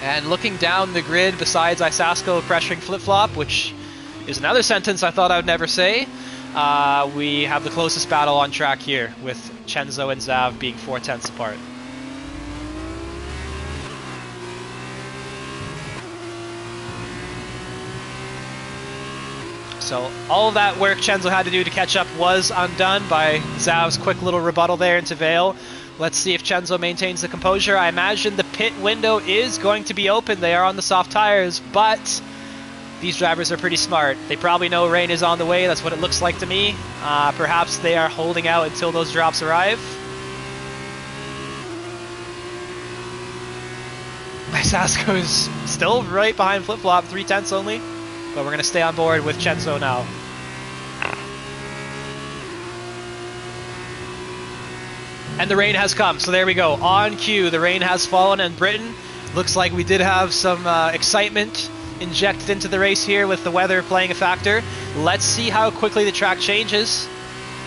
And looking down the grid, besides Isasco pressuring Flip-Flop, which is another sentence I thought I would never say, we have the closest battle on track here, with Chenzo and Zav being 4/10 apart. So all of that work Chenzo had to do to catch up was undone by Zav's quick little rebuttal there into Vale. Let's see if Chenzo maintains the composure. I imagine the pit window is going to be open. They are on the soft tires, but these drivers are pretty smart. They probably know rain is on the way. That's what it looks like to me. Perhaps they are holding out until those drops arrive. Sasko's still right behind Flip-Flop, 3/10 only. But we're going to stay on board with Chenzo now. And the rain has come, so there we go. On cue, the rain has fallen in Britain. Looks like we did have some excitement injected into the race here with the weather playing a factor. Let's see how quickly the track changes.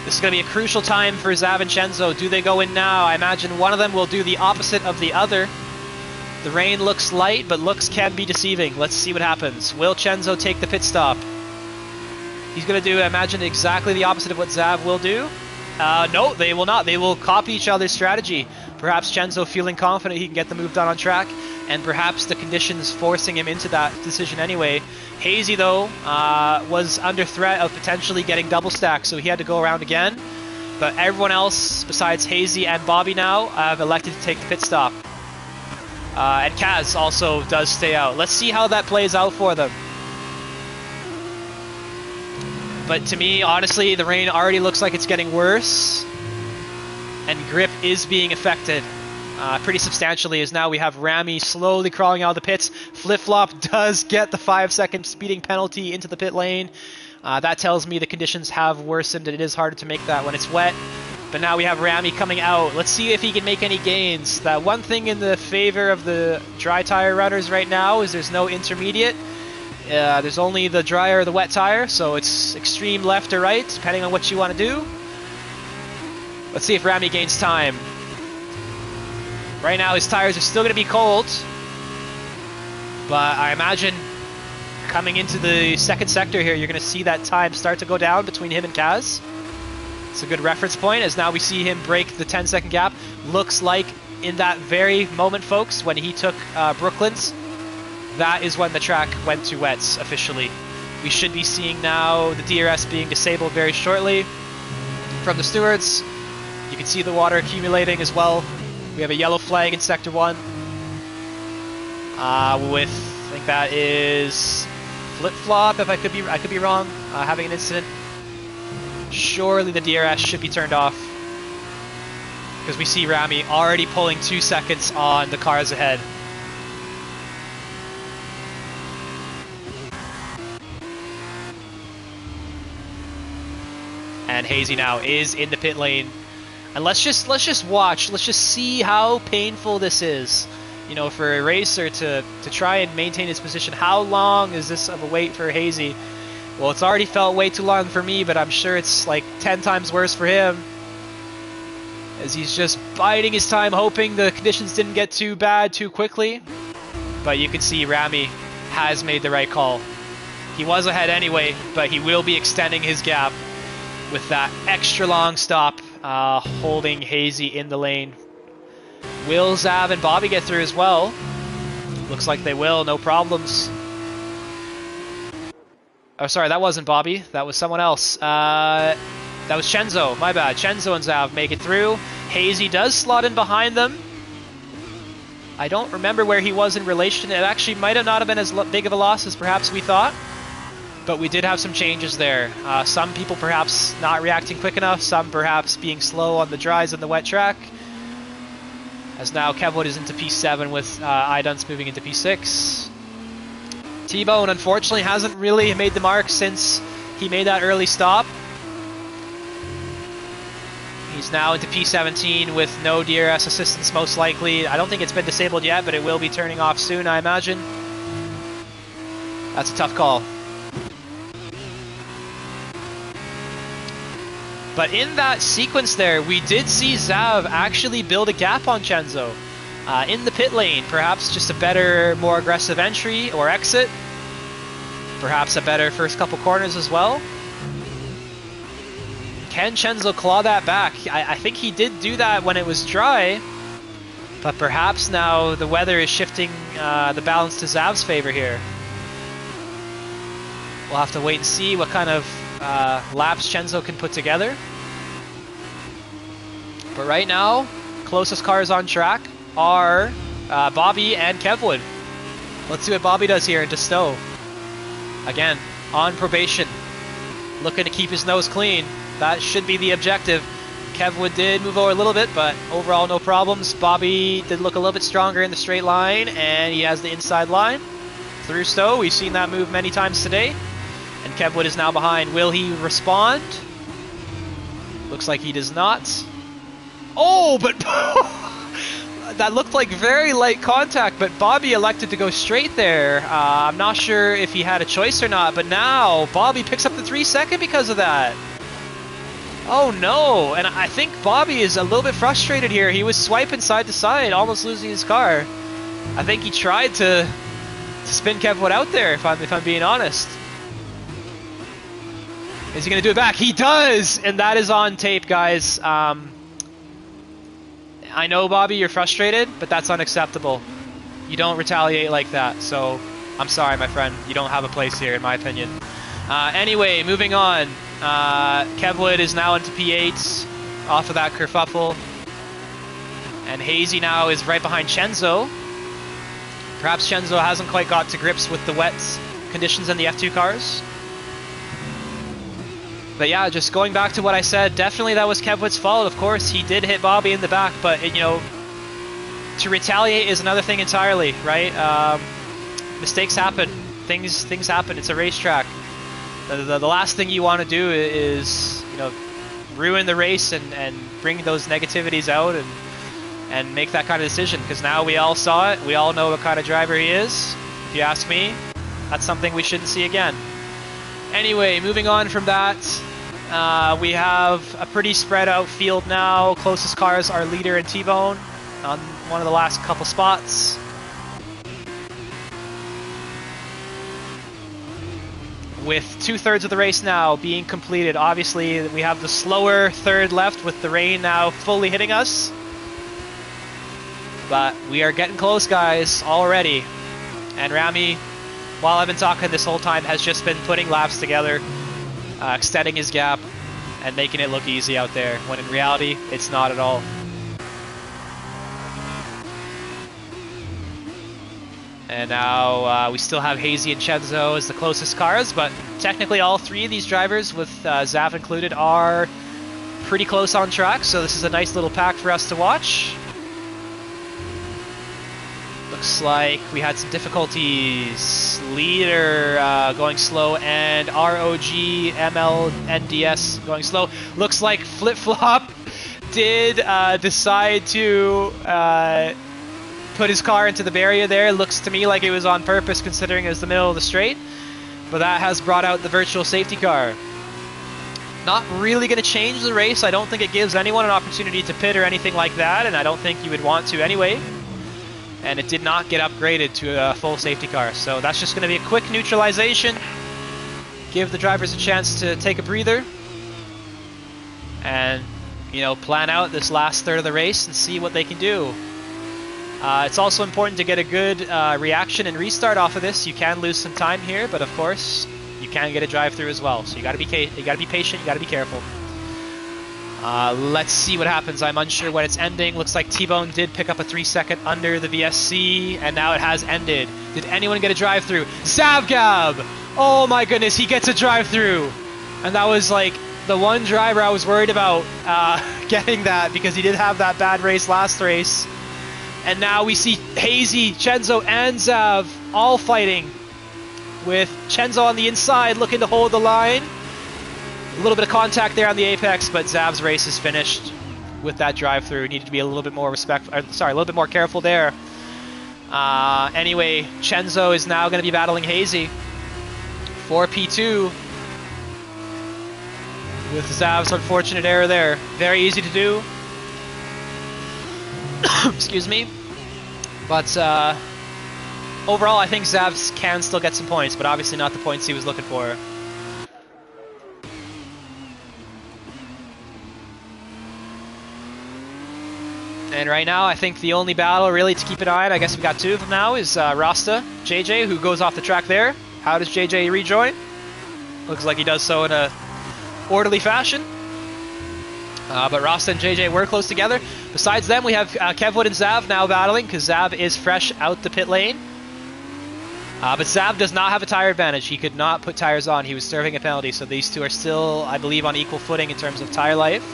This is going to be a crucial time for Zav and Chenzo. Do they go in now? I imagine one of them will do the opposite of the other. The rain looks light, but looks can be deceiving. Let's see what happens. Will Chenzo take the pit stop? He's going to do, I imagine, exactly the opposite of what Zav will do. No, they will not. They will copy each other's strategy. Perhaps Chenzo feeling confident he can get the move done on track, and perhaps the conditions forcing him into that decision anyway. Hazy, though, was under threat of potentially getting double stacked, so he had to go around again. But everyone else, besides Hazy and Bobby now, have elected to take the pit stop. And Kaz also does stay out. Let's see how that plays out for them. But to me, honestly, the rain already looks like it's getting worse. And grip is being affected pretty substantially, as now we have Rami slowly crawling out of the pits. Flip-Flop does get the 5-second speeding penalty into the pit lane. That tells me the conditions have worsened, and it is harder to make that when it's wet. But now we have Rami coming out. Let's see if he can make any gains. That one thing in the favor of the dry tire runners right now is there's no intermediate. There's only the dry or the wet tire, so it's extreme left or right, depending on what you want to do. Let's see if Rami gains time. Right now his tires are still going to be cold, but I imagine coming into the second sector here, you're going to see that time start to go down between him and Kaz. It's a good reference point, as now we see him break the 10-second gap. Looks like in that very moment, folks, when he took Brooklands, that is when the track went to wets officially. We should be seeing now the DRS being disabled very shortly from the stewards. You can see the water accumulating as well. We have a yellow flag in Sector 1 with think that is flip-flop. If I could be wrong. Having an incident. Surely the DRS should be turned off, because we see Rami already pulling 2 seconds on the cars ahead. And Hazy now is in the pit lane. And let's just watch. Let's just see how painful this is. You know, for a racer to try and maintain his position. How long is this of a wait for Hazy? Well, it's already felt way too long for me, but I'm sure it's like 10 times worse for him. As he's just biding his time, hoping the conditions didn't get too bad too quickly. But you can see Rami has made the right call. He was ahead anyway, but he will be extending his gap with that extra long stop, holding Hazy in the lane. Will Zav and Bobby get through as well? Looks like they will, no problems. Oh, sorry, that wasn't Bobby. That was someone else. That was Chenzo. My bad. Chenzo and Zav make it through. Hazy does slot in behind them. I don't remember where he was in relation. It actually might have not have been as big of a loss as perhaps we thought. But we did have some changes there. Some people perhaps not reacting quick enough. Some perhaps being slow on the dries and the wet track. As now Kevwood is into P7 with Idunce moving into P6. T-Bone unfortunately hasn't really made the mark since he made that early stop. He's now into P17 with no DRS assistance most likely. I don't think it's been disabled yet, but it will be turning off soon, I imagine. That's a tough call. But in that sequence there, we did see Zav actually build a gap on Chenzo. In the pit lane, perhaps just a better, more aggressive entry or exit. Perhaps a better first couple corners as well. Can Chenzo claw that back? I think he did do that when it was dry. But perhaps now the weather is shifting the balance to Zav's favor here. We'll have to wait and see what kind of laps Chenzo can put together. But right now, closest cars on track are Bobby and Kevwood. Let's see what Bobby does here into Stowe. Again, on probation, looking to keep his nose clean. That should be the objective. Kevwood did move over a little bit, but overall no problems. Bobby did look a little bit stronger in the straight line, and he has the inside line through Stowe. We've seen that move many times today. And Kevwood is now behind. Will he respond? Looks like he does not. Oh, but that looked like very light contact, but Bobby elected to go straight there. I'm not sure if he had a choice or not, but now Bobby picks up the 3-second because of that. Oh no, and I think Bobby is a little bit frustrated here. He was swiping side to side, almost losing his car. I think he tried to spin Kevwood out there, if I'm being honest. Is he going to do it back? He does! And that is on tape, guys. I know, Bobby, you're frustrated, but that's unacceptable. You don't retaliate like that, so I'm sorry, my friend. You don't have a place here, in my opinion. Anyway, moving on. Kevwood is now into P8 off of that kerfuffle. And Hazy now is right behind Chenzo. Perhaps Chenzo hasn't quite got to grips with the wet conditions in the F2 cars. But yeah, just going back to what I said, definitely that was Kevwood's fault. Of course, he did hit Bobby in the back, but you know, to retaliate is another thing entirely, right? Mistakes happen. Things happen. It's a racetrack. The last thing you want to do is, you know, ruin the race and bring those negativities out and make that kind of decision. Because now we all saw it. We all know what kind of driver he is. If you ask me, that's something we shouldn't see again. Anyway, moving on from that, we have a pretty spread out field now. Closest cars are Leader and T-Bone on one of the last couple spots. With 2/3 of the race now being completed, obviously we have the slower third left with the rain now fully hitting us. But we are getting close, guys, already. And Rami, while I've been talking this whole time, has just been putting laps together, extending his gap, and making it look easy out there, when in reality, it's not at all. And now we still have Hazy and Chenzo as the closest cars, but technically all three of these drivers, with Zav included, are pretty close on track, so this is a nice little pack for us to watch. Looks like we had some difficulties. Leader going slow, and ROG, ML, NDS going slow. Looks like Flip Flop did decide to put his car into the barrier there. Looks to me like it was on purpose, considering it was the middle of the straight. But that has brought out the virtual safety car. Not really going to change the race. I don't think it gives anyone an opportunity to pit or anything like that, and I don't think you would want to anyway. And it did not get upgraded to a full safety car, so that's just going to be a quick neutralization. Give the drivers a chance to take a breather and, you know, plan out this last third of the race and see what they can do. It's also important to get a good reaction and restart off of this. You can lose some time here, but of course you can get a drive-through as well. So you got to be patient. You got to be careful. Let's see what happens. I'm unsure when it's ending. Looks like T-Bone did pick up a 3-second under the VSC, and now it has ended. Did anyone get a drive-through? Zavgab! Oh my goodness, he gets a drive-through! And that was like the one driver I was worried about getting that, because he did have that bad race last race. And now we see Hazy, Chenzo, and Zav all fighting, with Chenzo on the inside looking to hold the line. A little bit of contact there on the apex, but Zav's race is finished with that drive-through. Needed to be a little bit more a little bit more careful there. Anyway, Chenzo is now going to be battling Hazy for P2 with Zav's unfortunate error there. Very easy to do. Excuse me. But overall, I think Zav can still get some points, but obviously not the points he was looking for. And right now, I think the only battle really to keep an eye on, I guess we got two of them now, is Rasta, JJ, who goes off the track there. How does JJ rejoin? Looks like he does so in a orderly fashion. But Rasta and JJ were close together. Besides them, we have Kevwood and Zav now battling, because Zav is fresh out the pit lane. But Zav does not have a tire advantage. He could not put tires on. He was serving a penalty, so these two are still, I believe, on equal footing in terms of tire life.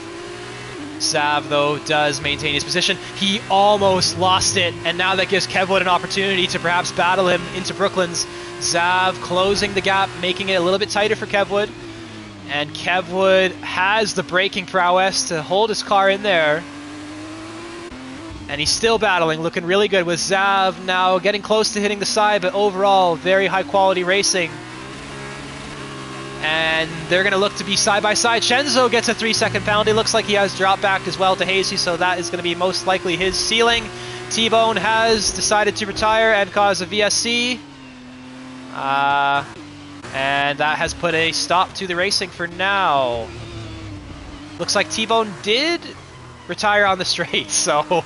Zav, though, does maintain his position. He almost lost it, and now that gives Kevwood an opportunity to perhaps battle him into Brooklands. Zav closing the gap, making it a little bit tighter for Kevwood. And Kevwood has the braking prowess to hold his car in there. And he's still battling, looking really good, with Zav now getting close to hitting the side, but overall, very high quality racing. And they're going to look to be side by side. Chenzo gets a 3-second penalty. Looks like he has drop back as well to Hazy, so that is going to be most likely his ceiling. T-Bone has decided to retire and cause a VSC. And that has put a stop to the racing for now. Looks like T-Bone did retire on the straight, so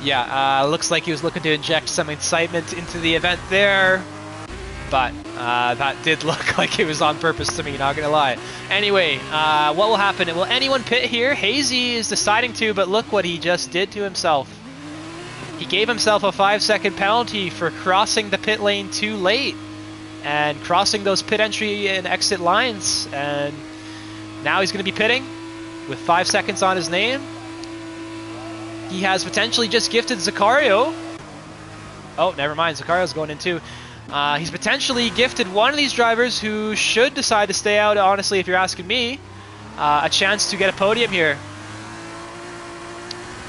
yeah, looks like he was looking to inject some excitement into the event there. But that did look like it was on purpose to me, not gonna lie. Anyway, what will happen? Will anyone pit here? Hazy is deciding to, but look what he just did to himself. He gave himself a 5-second penalty for crossing the pit lane too late and crossing those pit entry and exit lines. And now he's gonna be pitting with 5 seconds on his name. He has potentially just gifted Zakario. Oh, never mind, Zakario's going in too. He's potentially gifted one of these drivers who should decide to stay out, honestly, if you're asking me, a chance to get a podium here.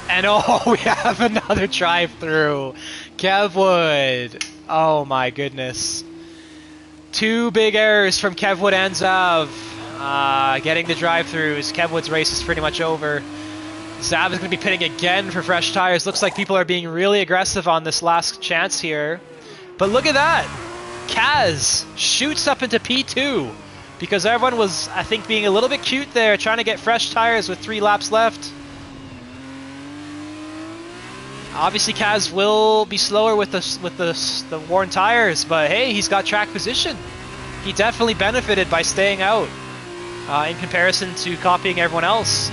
And oh, we have another drive-through. Kevwood. Oh my goodness. Two big errors from Kevwood and Zav. Getting the drive-throughs. Kevwood's race is pretty much over. Zav is going to be pitting again for fresh tires. Looks like people are being really aggressive on this last chance here. But look at that! Kaz shoots up into P2 because everyone was, I think, being a little bit cute there, trying to get fresh tires with 3 laps left. Obviously, Kaz will be slower with the worn tires, but hey, he's got track position. He definitely benefited by staying out in comparison to copying everyone else.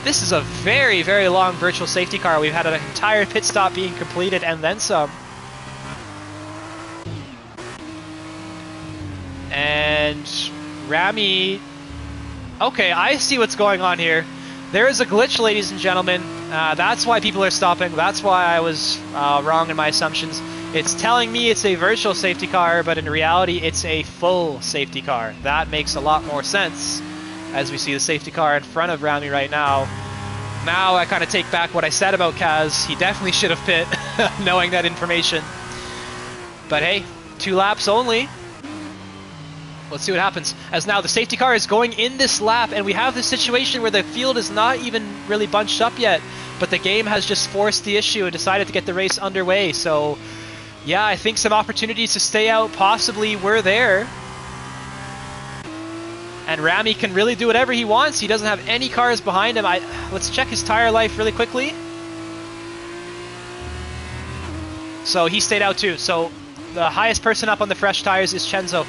This is a very, very long virtual safety car. We've had an entire pit stop being completed and then some. And Rami... Okay, I see what's going on here. There is a glitch, ladies and gentlemen. That's why people are stopping. That's why I was wrong in my assumptions. It's telling me it's a virtual safety car, but in reality, it's a full safety car. That makes a lot more sense, as we see the safety car in front of Rami right now. Now I kind of take back what I said about Kaz. He definitely should have pit, knowing that information. But hey, 2 laps only. Let's see what happens. As now the safety car is going in this lap, and we have this situation where the field is not even really bunched up yet, but the game has just forced the issue and decided to get the race underway. So yeah, I think some opportunities to stay out possibly were there. And Rami can really do whatever he wants. He doesn't have any cars behind him. Let's check his tire life really quickly. So he stayed out too. So the highest person up on the fresh tires is Chenzo.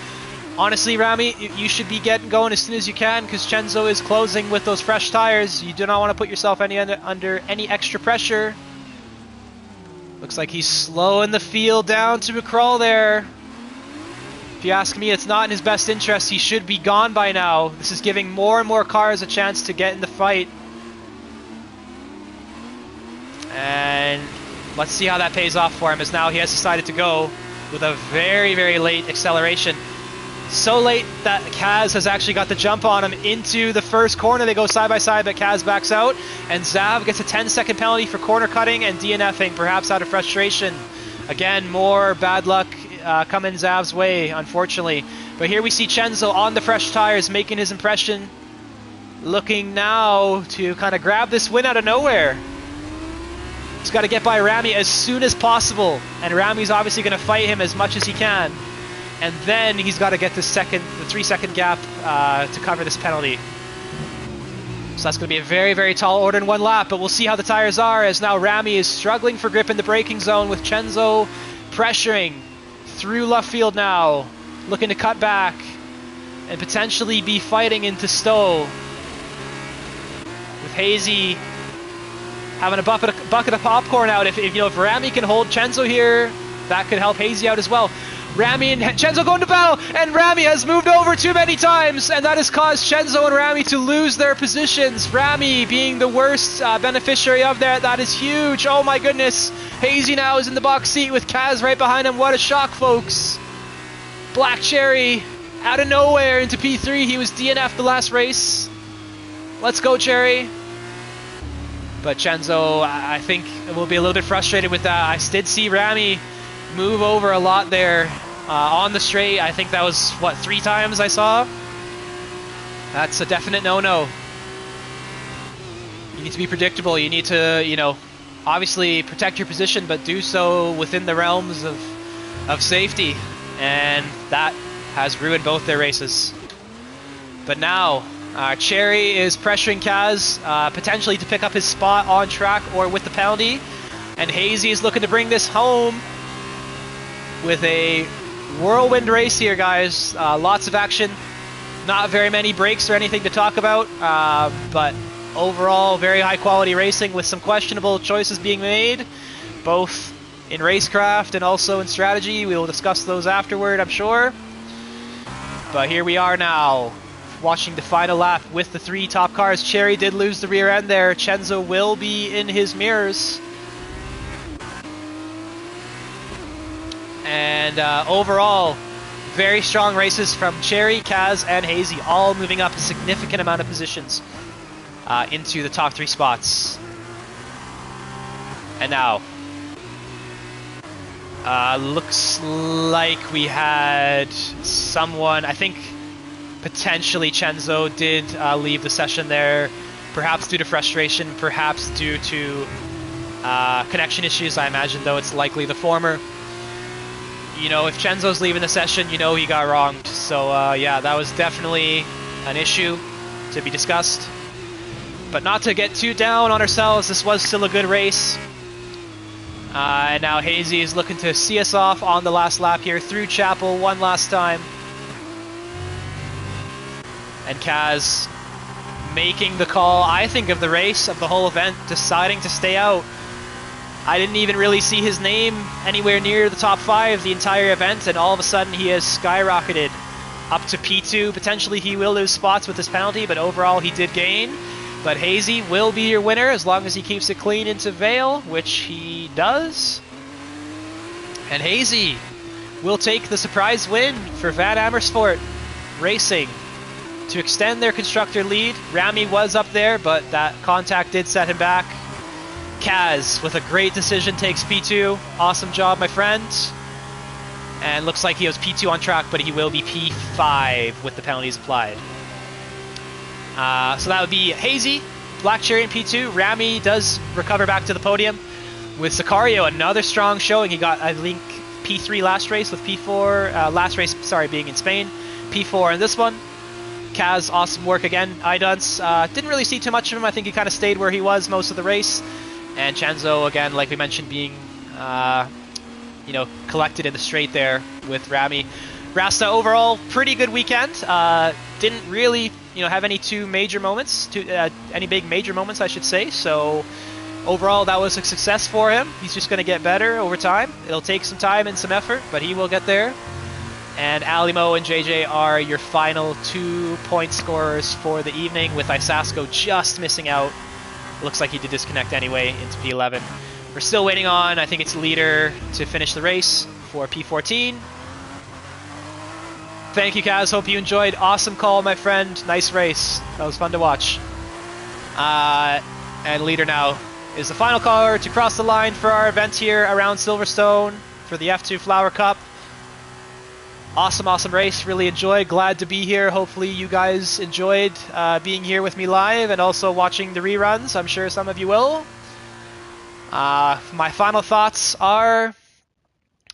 Honestly, Rami, you should be getting going as soon as you can, because Chenzo is closing with those fresh tires. You do not want to put yourself under any extra pressure. Looks like he's slowing the field down to a crawl there. If you ask me, it's not in his best interest. He should be gone by now. This is giving more and more cars a chance to get in the fight. And let's see how that pays off for him, as now he has decided to go with a very, very late acceleration. So late that Kaz has actually got the jump on him into the first corner. They go side by side, but Kaz backs out, and Zav gets a 10-second penalty for corner cutting and DNFing, perhaps out of frustration. Again, more bad luck coming Zav's way, unfortunately. But here we see Chenzo on the fresh tires making his impression, looking now to kind of grab this win out of nowhere. He's got to get by Rami as soon as possible, and Rami's obviously going to fight him as much as he can. And then he's got to get the 3-second gap to cover this penalty. So that's going to be a very, very tall order in one lap, but we'll see how the tires are, as now Rami is struggling for grip in the braking zone, with Chenzo pressuring through left field now, looking to cut back and potentially be fighting into Stowe. With Hazy having a bucket of popcorn out. If Rami can hold Chenzo here, that could help Hazy out as well. Rami and Chenzo go into battle, and Rami has moved over too many times, and that has caused Chenzo and Rami to lose their positions. Rami being the worst beneficiary of that. That is huge. Oh my goodness. Hazy now is in the box seat with Kaz right behind him. What a shock, folks. Black Cherry out of nowhere into P3. He was DNF'd the last race. Let's go, Cherry. But Chenzo, I think, will be a little bit frustrated with that. I did see Rami move over a lot there on the straight. I think that was, what, 3 times I saw? That's a definite no-no. You need to be predictable. You need to, obviously protect your position, but do so within the realms of safety. And that has ruined both their races. But now, Cherry is pressuring Kaz, potentially to pick up his spot on track or with the penalty. And Hazy is looking to bring this home with a whirlwind race here, guys. Lots of action. Not very many breaks or anything to talk about, but overall very high quality racing with some questionable choices being made, both in racecraft and also in strategy. We will discuss those afterward, I'm sure. But here we are now, watching the final lap with the 3 top cars. Cherry did lose the rear end there. Chenzo will be in his mirrors. And overall, very strong races from Cherry, Kaz, and Hazy, all moving up a significant amount of positions into the top 3 spots. And now, looks like we had someone, I think potentially Chenzo did leave the session there, perhaps due to frustration, perhaps due to connection issues. I imagine, though, it's likely the former. If Chenzo's leaving the session, he got wronged. So, yeah, that was definitely an issue to be discussed. But not to get too down on ourselves, this was still a good race. And now Hazy is looking to see us off on the last lap here through Chapel one last time. And Kaz making the call, I think, of the race, of the whole event, deciding to stay out. I didn't even really see his name anywhere near the top 5 the entire event, and all of a sudden he has skyrocketed up to P2. Potentially he will lose spots with this penalty, but overall he did gain. But Hazy will be your winner as long as he keeps it clean into Vale, which he does. And Hazy will take the surprise win for Van Amersfoort Racing to extend their constructor lead. Rami was up there, but that contact did set him back. Kaz, with a great decision, takes P2. Awesome job, my friend. And looks like he was P2 on track, but he will be P5 with the penalties applied. So that would be Hazy, Black Cherry in P2. Rami does recover back to the podium. With Sicario, another strong showing. He got, I think, P3 last race with P4. Last race, sorry, being in Spain. P4 in this one. Kaz, awesome work again. Idunce, didn't really see too much of him. I think he kind of stayed where he was most of the race. And Chanzo, again, like we mentioned, being, collected in the straight there with Rami. Rasta, overall, pretty good weekend. Didn't really, have any any big major moments, I should say. So overall, that was a success for him. He's just going to get better over time. It'll take some time and some effort, but he will get there. And Alimo and JJ are your final 2-point scorers for the evening, with Isasco just missing out. Looks like he did disconnect anyway into P11. We're still waiting on, I think it's Leader to finish the race for P14. Thank you, Kaz. Hope you enjoyed. Awesome call, my friend. Nice race. That was fun to watch. And Leader now is the final caller to cross the line for our event here around Silverstone for the F2 Flower Cup. Awesome race. Really enjoyed. Glad to be here. Hopefully you guys enjoyed being here with me live and also watching the reruns. I'm sure some of you will. My final thoughts are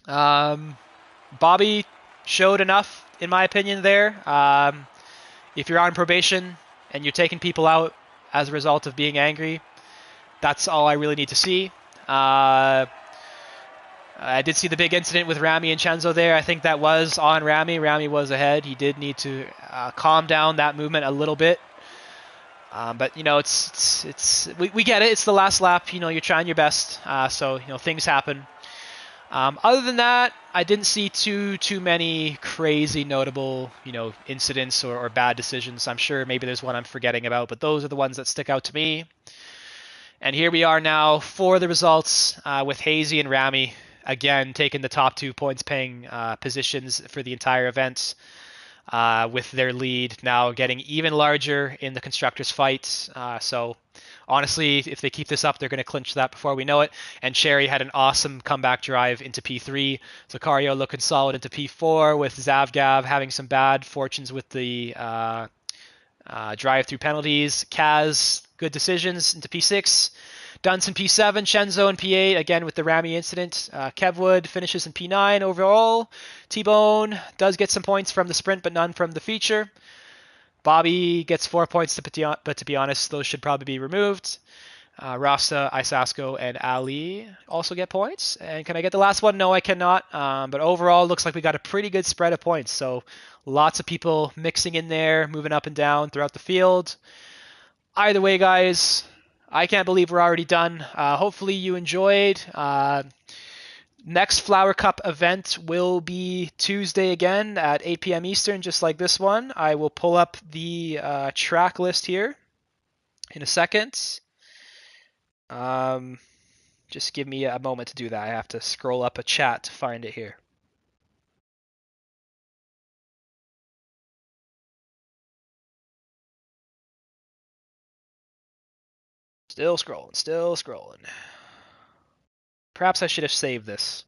Bobby showed enough, in my opinion, there. If you're on probation and you're taking people out as a result of being angry, that's all I really need to see. I did see the big incident with Rami and Chenzo there. I think that was on Rami. Rami was ahead. He did need to calm down that movement a little bit. But we get it. It's the last lap. You're trying your best. So things happen. Other than that, I didn't see too many crazy notable incidents or bad decisions. I'm sure maybe there's one I'm forgetting about, but those are the ones that stick out to me. And here we are now for the results with Hazy and Rami again taking the top 2 points paying positions for the entire event, with their lead now getting even larger in the constructors fight. So honestly, if they keep this up, they're going to clinch that before we know it. And Cherry had an awesome comeback drive into P3. Sicario looking solid into P4, with Zavgav having some bad fortunes with the drive-through penalties. Kaz, good decisions into P6. Dunson P7, Chenzo in P8, again with the Rami incident. Kevwood finishes in P9 overall. T-Bone does get some points from the sprint, but none from the feature. Bobby gets 4 points, but to be honest, those should probably be removed. Rasta, Isasco, and Ali also get points. And can I get the last one? No, I cannot. But overall, looks like we got a pretty good spread of points. So lots of people mixing in there, moving up and down throughout the field. Either way, guys, I can't believe we're already done. Hopefully you enjoyed. Next Flower Cup event will be Tuesday again at 8 p.m. Eastern, just like this one. I will pull up the track list here in a second. Just give me a moment to do that. I have to scroll up a chat to find it here. Still scrolling. Perhaps I should have saved this.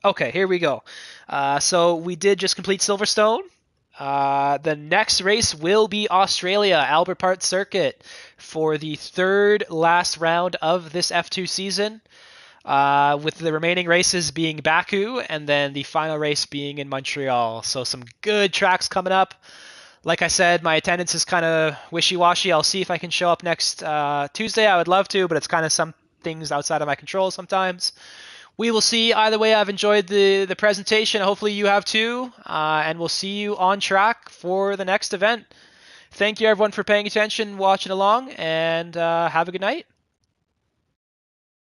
Okay, here we go. So we did just complete Silverstone. The next race will be Australia, Albert Park Circuit, for the third last round of this F2 season, with the remaining races being Baku and then the final race being in Montreal. So some good tracks coming up. Like I said, my attendance is kind of wishy-washy. I'll see if I can show up next Tuesday. I would love to, but it's kind of some things outside of my control sometimes. We will see. Either way, I've enjoyed the presentation. Hopefully you have too. And we'll see you on track for the next event. Thank you, everyone, for paying attention, watching along, and have a good night.